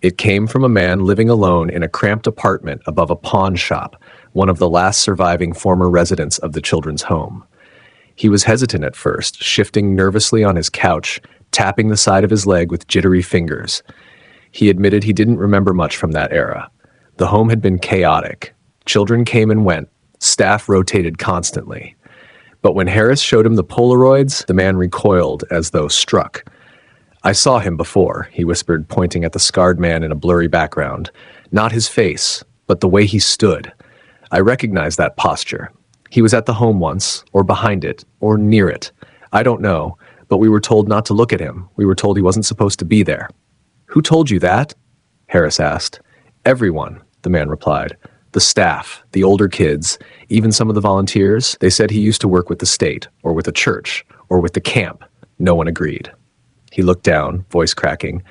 It came from a man living alone in a cramped apartment above a pawn shop, one of the last surviving former residents of the children's home. He was hesitant at first, shifting nervously on his couch, tapping the side of his leg with jittery fingers. He admitted he didn't remember much from that era. The home had been chaotic. Children came and went. Staff rotated constantly. But when Harris showed him the Polaroids, the man recoiled as though struck. I saw him before, he whispered, pointing at the scarred man in a blurry background. Not his face, but the way he stood. I recognized that posture. He was at the home once, or behind it, or near it. I don't know, but we were told not to look at him. We were told he wasn't supposed to be there. Who told you that? Harris asked. Everyone, the man replied. The staff, the older kids, even some of the volunteers. They said he used to work with the state, or with a church, or with the camp. No one agreed. He looked down, voice cracking.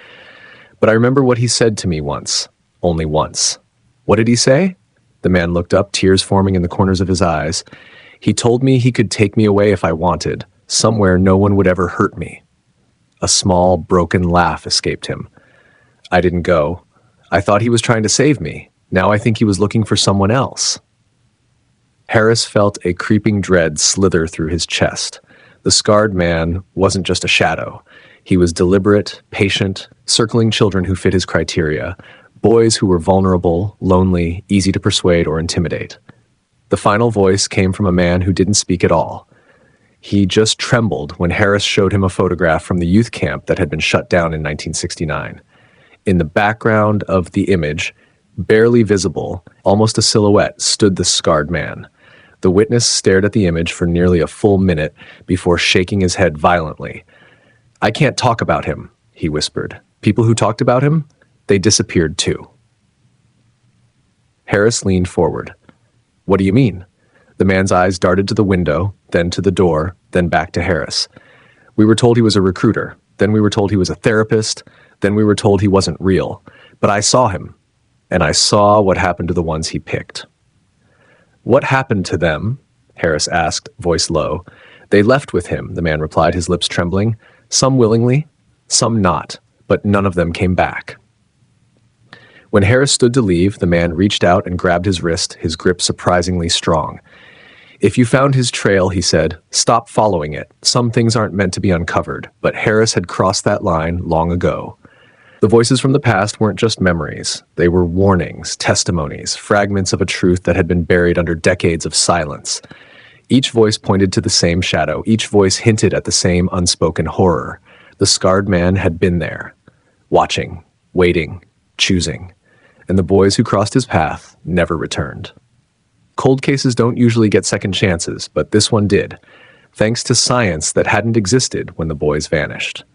But I remember what he said to me once. Only once. What did he say? The man looked up, tears forming in the corners of his eyes. He told me he could take me away if I wanted, somewhere no one would ever hurt me. A small, broken laugh escaped him. I didn't go. I thought he was trying to save me. Now I think he was looking for someone else. Harris felt a creeping dread slither through his chest. The scarred man wasn't just a shadow. He was deliberate, patient, circling children who fit his criteria, boys who were vulnerable, lonely, easy to persuade or intimidate. The final voice came from a man who didn't speak at all. He just trembled when Harris showed him a photograph from the youth camp that had been shut down in 1969. In the background of the image, barely visible, almost a silhouette, stood the scarred man. The witness stared at the image for nearly a full minute before shaking his head violently. I can't talk about him, he whispered. People who talked about him, they disappeared too. Harris leaned forward. What do you mean? The man's eyes darted to the window, then to the door, then back to Harris. We were told he was a recruiter. Then we were told he was a therapist. Then we were told he wasn't real. But I saw him, and I saw what happened to the ones he picked. What happened to them? Harris asked, voice low. They left with him, the man replied, his lips trembling. Some willingly, some not, but none of them came back. When Harris stood to leave, the man reached out and grabbed his wrist, his grip surprisingly strong. If you found his trail, he said, stop following it. Some things aren't meant to be uncovered, but Harris had crossed that line long ago. The voices from the past weren't just memories. They were warnings, testimonies, fragments of a truth that had been buried under decades of silence. Each voice pointed to the same shadow. Each voice hinted at the same unspoken horror. The scarred man had been there, watching, waiting, choosing. And the boys who crossed his path never returned. Cold cases don't usually get second chances, but this one did, thanks to science that hadn't existed when the boys vanished.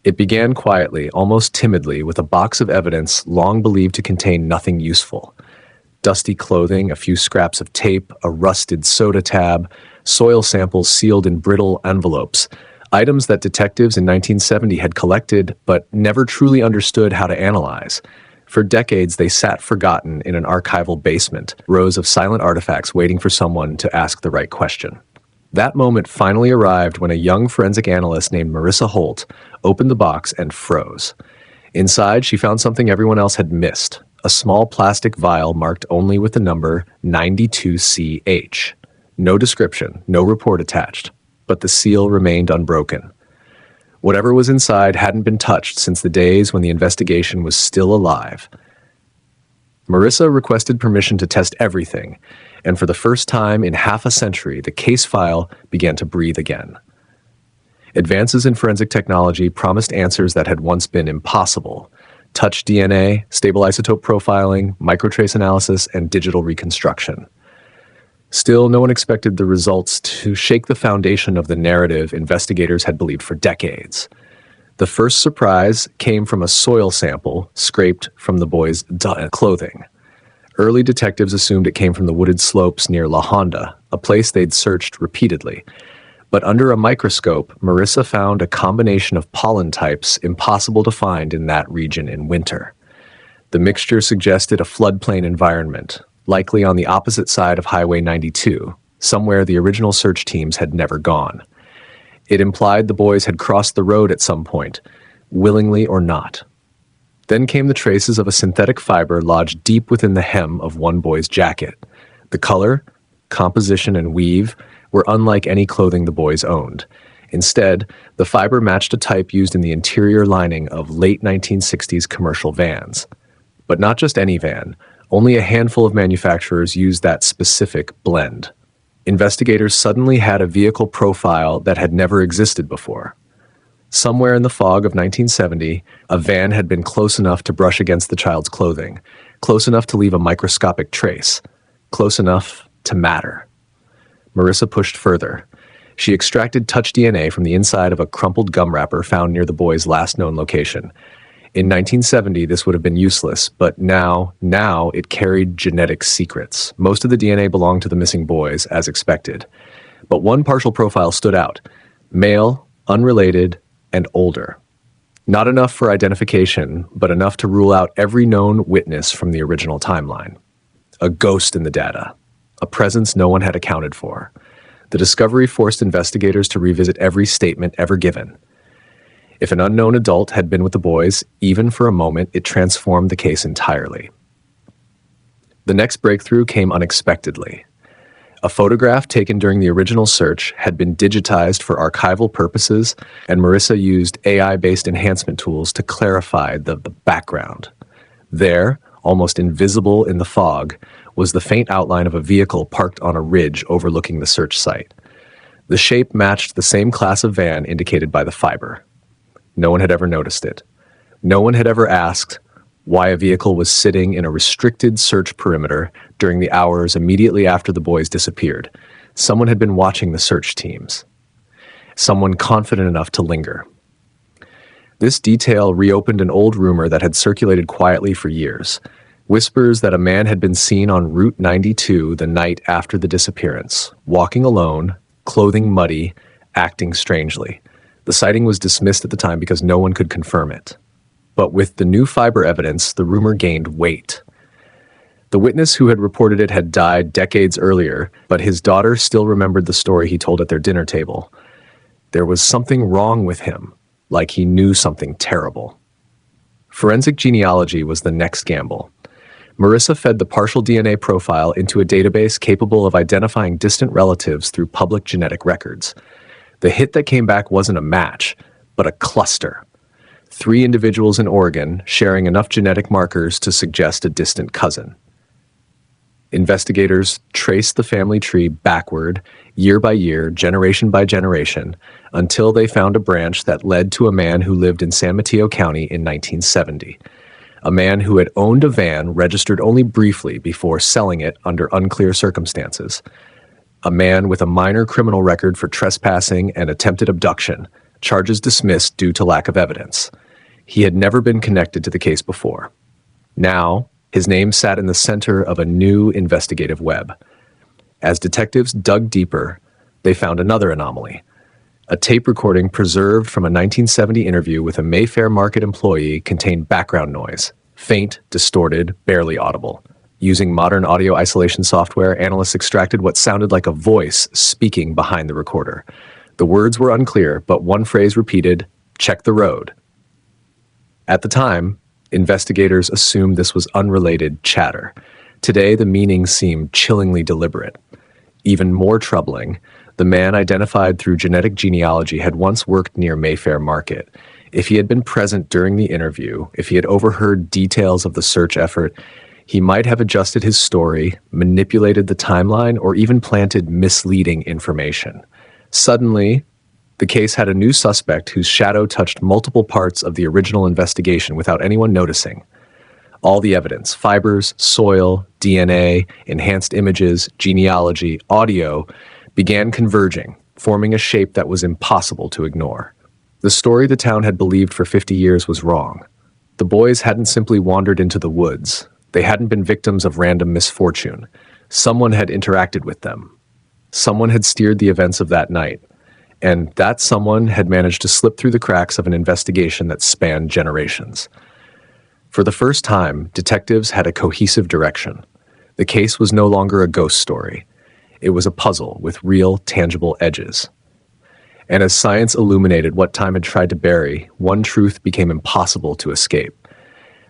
It began quietly, almost timidly, with a box of evidence long believed to contain nothing useful. Dusty clothing, a few scraps of tape, a rusted soda tab, soil samples sealed in brittle envelopes, items that detectives in 1970 had collected but never truly understood how to analyze. For decades, they sat forgotten in an archival basement, rows of silent artifacts waiting for someone to ask the right question. That moment finally arrived when a young forensic analyst named Marissa Holt opened the box and froze. Inside, she found something everyone else had missed, a small plastic vial marked only with the number 92CH. No description, no report attached, but the seal remained unbroken. Whatever was inside hadn't been touched since the days when the investigation was still alive. Marissa requested permission to test everything, and for the first time in half a century, the case file began to breathe again. Advances in forensic technology promised answers that had once been impossible: touch DNA, stable isotope profiling, microtrace analysis, and digital reconstruction. Still, no one expected the results to shake the foundation of the narrative investigators had believed for decades. The first surprise came from a soil sample scraped from the boys' clothing. Early detectives assumed it came from the wooded slopes near La Honda, a place they'd searched repeatedly. But under a microscope, Marissa found a combination of pollen types impossible to find in that region in winter. The mixture suggested a floodplain environment, likely on the opposite side of Highway 92, somewhere the original search teams had never gone. It implied the boys had crossed the road at some point, willingly or not. Then came the traces of a synthetic fiber lodged deep within the hem of one boy's jacket. The color, composition, and weave were unlike any clothing the boys owned. Instead, the fiber matched a type used in the interior lining of late 1960s commercial vans. But not just any van. Only a handful of manufacturers used that specific blend. Investigators suddenly had a vehicle profile that had never existed before. Somewhere in the fog of 1970, a van had been close enough to brush against the child's clothing, close enough to leave a microscopic trace, close enough to matter. Marissa pushed further. She extracted touch DNA from the inside of a crumpled gum wrapper found near the boy's last known location. In 1970, this would have been useless, but now it carried genetic secrets. Most of the DNA belonged to the missing boys, as expected. But one partial profile stood out: male, unrelated, and older. Not enough for identification, but enough to rule out every known witness from the original timeline. A ghost in the data, a presence no one had accounted for. The discovery forced investigators to revisit every statement ever given. If an unknown adult had been with the boys, even for a moment, it transformed the case entirely. The next breakthrough came unexpectedly. A photograph taken during the original search had been digitized for archival purposes, and Marissa used AI-based enhancement tools to clarify the background. There, almost invisible in the fog, was the faint outline of a vehicle parked on a ridge overlooking the search site. The shape matched the same class of van indicated by the fiber. No one had ever noticed it. No one had ever asked why a vehicle was sitting in a restricted search perimeter during the hours immediately after the boys disappeared. Someone had been watching the search teams. Someone confident enough to linger. This detail reopened an old rumor that had circulated quietly for years. Whispers that a man had been seen on Route 92 the night after the disappearance, walking alone, clothing muddy, acting strangely. The sighting was dismissed at the time because no one could confirm it. But with the new fiber evidence, the rumor gained weight. The witness who had reported it had died decades earlier, but his daughter still remembered the story he told at their dinner table. There was something wrong with him, like he knew something terrible. Forensic genealogy was the next gamble. Marissa fed the partial DNA profile into a database capable of identifying distant relatives through public genetic records. The hit that came back wasn't a match, but a cluster. 3 individuals in Oregon sharing enough genetic markers to suggest a distant cousin. Investigators traced the family tree backward, year by year, generation by generation, until they found a branch that led to a man who lived in San Mateo County in 1970. A man who had owned a van registered only briefly before selling it under unclear circumstances. A man with a minor criminal record for trespassing and attempted abduction, charges dismissed due to lack of evidence. He had never been connected to the case before. Now, his name sat in the center of a new investigative web. As detectives dug deeper, they found another anomaly. A tape recording preserved from a 1970 interview with a Mayfair Market employee contained background noise, faint, distorted, barely audible. Using modern audio isolation software, analysts extracted what sounded like a voice speaking behind the recorder. The words were unclear, but one phrase repeated, "Check the road." At the time, investigators assumed this was unrelated chatter. Today, the meaning seemed chillingly deliberate. Even more troubling, the man identified through genetic genealogy had once worked near Mayfair Market. If he had been present during the interview, if he had overheard details of the search effort, he might have adjusted his story, manipulated the timeline, or even planted misleading information. Suddenly, the case had a new suspect whose shadow touched multiple parts of the original investigation without anyone noticing. All the evidence, fibers, soil, DNA, enhanced images, genealogy, audio, began converging, forming a shape that was impossible to ignore. The story the town had believed for 50 years was wrong. The boys hadn't simply wandered into the woods. They hadn't been victims of random misfortune. Someone had interacted with them. Someone had steered the events of that night. And that someone had managed to slip through the cracks of an investigation that spanned generations. For the first time, detectives had a cohesive direction. The case was no longer a ghost story. It was a puzzle with real, tangible edges. And as science illuminated what time had tried to bury, one truth became impossible to escape.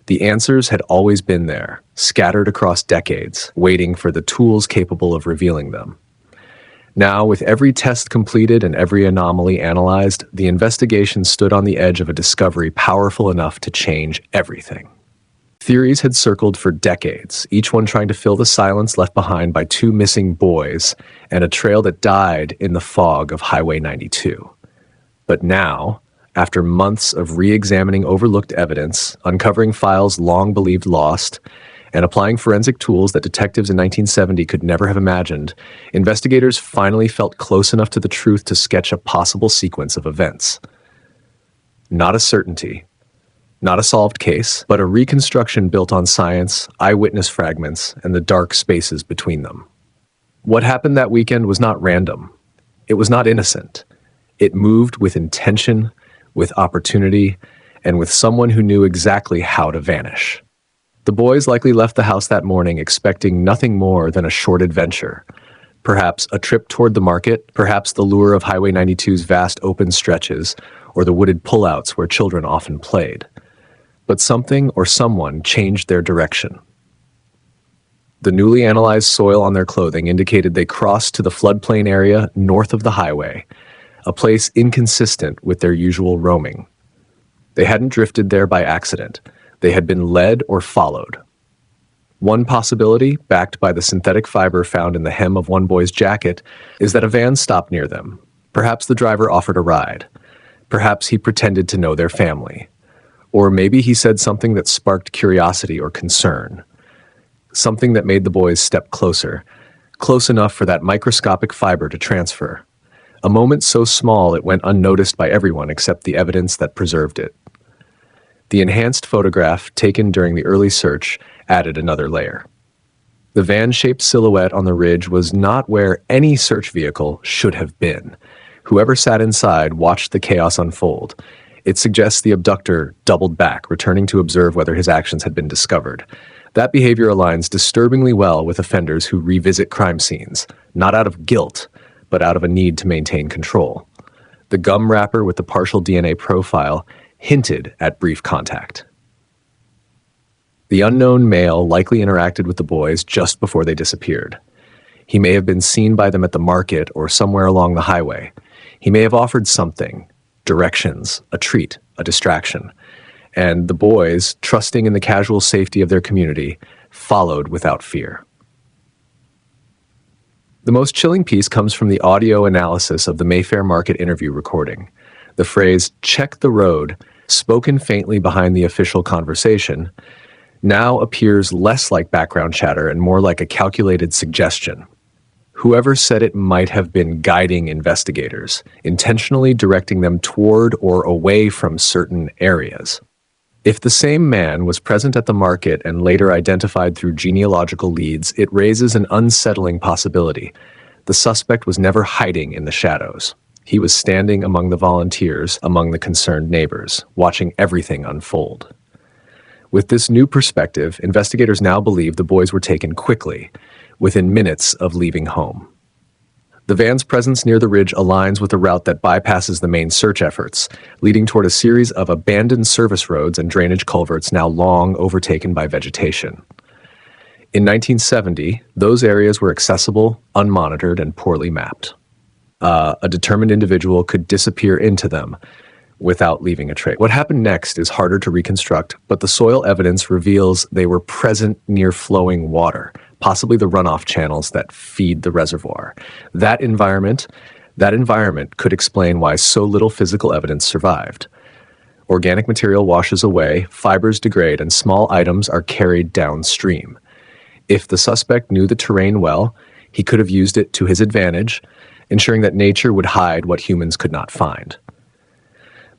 The answers had always been there, scattered across decades, waiting for the tools capable of revealing them. Now, with every test completed and every anomaly analyzed, the investigation stood on the edge of a discovery powerful enough to change everything. Theories had circled for decades, each one trying to fill the silence left behind by two missing boys and a trail that died in the fog of Highway 92. But now, after months of re-examining overlooked evidence, uncovering files long believed lost, and applying forensic tools that detectives in 1970 could never have imagined, investigators finally felt close enough to the truth to sketch a possible sequence of events. Not a certainty, not a solved case, but a reconstruction built on science, eyewitness fragments, and the dark spaces between them. What happened that weekend was not random. It was not innocent. It moved with intention, with opportunity, and with someone who knew exactly how to vanish. The boys likely left the house that morning expecting nothing more than a short adventure. Perhaps a trip toward the market, perhaps the lure of Highway 92's vast open stretches, or the wooded pullouts where children often played. But something or someone changed their direction. The newly analyzed soil on their clothing indicated they crossed to the floodplain area north of the highway, a place inconsistent with their usual roaming. They hadn't drifted there by accident. They had been led or followed. One possibility, backed by the synthetic fiber found in the hem of one boy's jacket, is that a van stopped near them. Perhaps the driver offered a ride. Perhaps he pretended to know their family. Or maybe he said something that sparked curiosity or concern. Something that made the boys step closer, close enough for that microscopic fiber to transfer. A moment so small it went unnoticed by everyone except the evidence that preserved it. The enhanced photograph taken during the early search added another layer. The van-shaped silhouette on the ridge was not where any search vehicle should have been. Whoever sat inside watched the chaos unfold. It suggests the abductor doubled back, returning to observe whether his actions had been discovered. That behavior aligns disturbingly well with offenders who revisit crime scenes, not out of guilt, but out of a need to maintain control. The gum wrapper with the partial DNA profile hinted at brief contact. The unknown male likely interacted with the boys just before they disappeared. He may have been seen by them at the market or somewhere along the highway. He may have offered something, directions, a treat, a distraction. And the boys, trusting in the casual safety of their community, followed without fear. The most chilling piece comes from the audio analysis of the Mayfair Market interview recording. The phrase, "check the road," spoken faintly behind the official conversation, now appears less like background chatter and more like a calculated suggestion. Whoever said it might have been guiding investigators, intentionally directing them toward or away from certain areas. If the same man was present at the market and later identified through genealogical leads, it raises an unsettling possibility. The suspect was never hiding in the shadows. He was standing among the volunteers, among the concerned neighbors, watching everything unfold. With this new perspective, investigators now believe the boys were taken quickly, within minutes of leaving home. The van's presence near the ridge aligns with a route that bypasses the main search efforts, leading toward a series of abandoned service roads and drainage culverts now long overtaken by vegetation. In 1970, those areas were accessible, unmonitored, and poorly mapped. A determined individual could disappear into them without leaving a trace. What happened next is harder to reconstruct, but the soil evidence reveals they were present near flowing water, possibly the runoff channels that feed the reservoir. That environment could explain why so little physical evidence survived. Organic material washes away, fibers degrade, and small items are carried downstream. If the suspect knew the terrain well, he could have used it to his advantage, ensuring that nature would hide what humans could not find.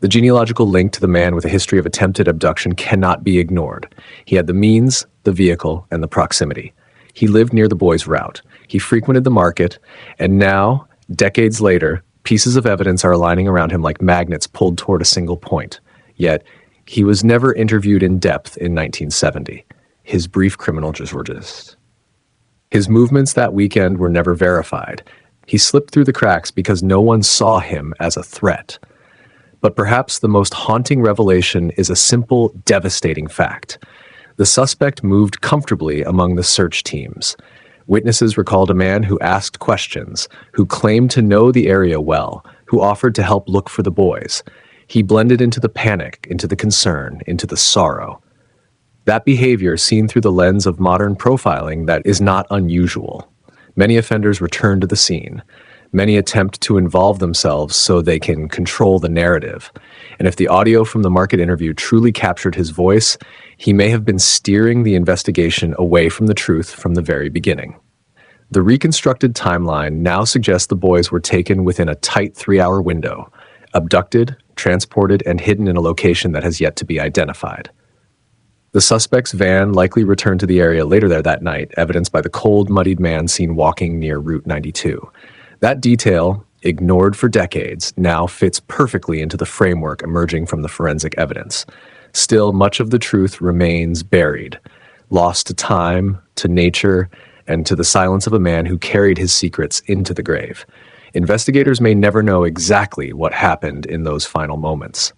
The genealogical link to the man with a history of attempted abduction cannot be ignored. He had the means, the vehicle, and the proximity. He lived near the boys' route. He frequented the market, and now, decades later, pieces of evidence are aligning around him like magnets pulled toward a single point. Yet, he was never interviewed in depth in 1970. His brief criminal just. His movements that weekend were never verified. He slipped through the cracks because no one saw him as a threat. But perhaps the most haunting revelation is a simple, devastating fact. The suspect moved comfortably among the search teams. Witnesses recalled a man who asked questions, who claimed to know the area well, who offered to help look for the boys. He blended into the panic, into the concern, into the sorrow. That behavior, seen through the lens of modern profiling, that is not unusual. Many offenders return to the scene. Many attempt to involve themselves so they can control the narrative. And if the audio from the market interview truly captured his voice, he may have been steering the investigation away from the truth from the very beginning. The reconstructed timeline now suggests the boys were taken within a tight 3-hour window, abducted, transported, and hidden in a location that has yet to be identified. The suspect's van likely returned to the area later that night, evidenced by the cold, muddied man seen walking near Route 92. That detail, ignored for decades, now fits perfectly into the framework emerging from the forensic evidence. Still, much of the truth remains buried, lost to time, to nature, and to the silence of a man who carried his secrets into the grave. Investigators may never know exactly what happened in those final moments.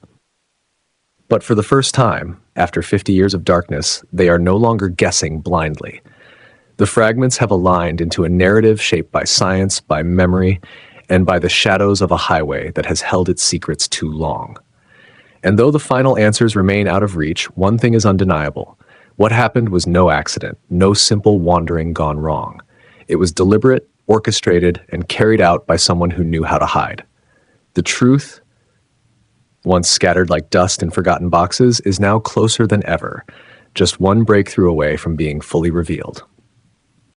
But for the first time, after 50 years of darkness, they are no longer guessing blindly. The fragments have aligned into a narrative shaped by science, by memory, and by the shadows of a highway that has held its secrets too long. And though the final answers remain out of reach, one thing is undeniable. What happened was no accident, no simple wandering gone wrong. It was deliberate, orchestrated, and carried out by someone who knew how to hide. The truth, once scattered like dust in forgotten boxes, is now closer than ever, just one breakthrough away from being fully revealed.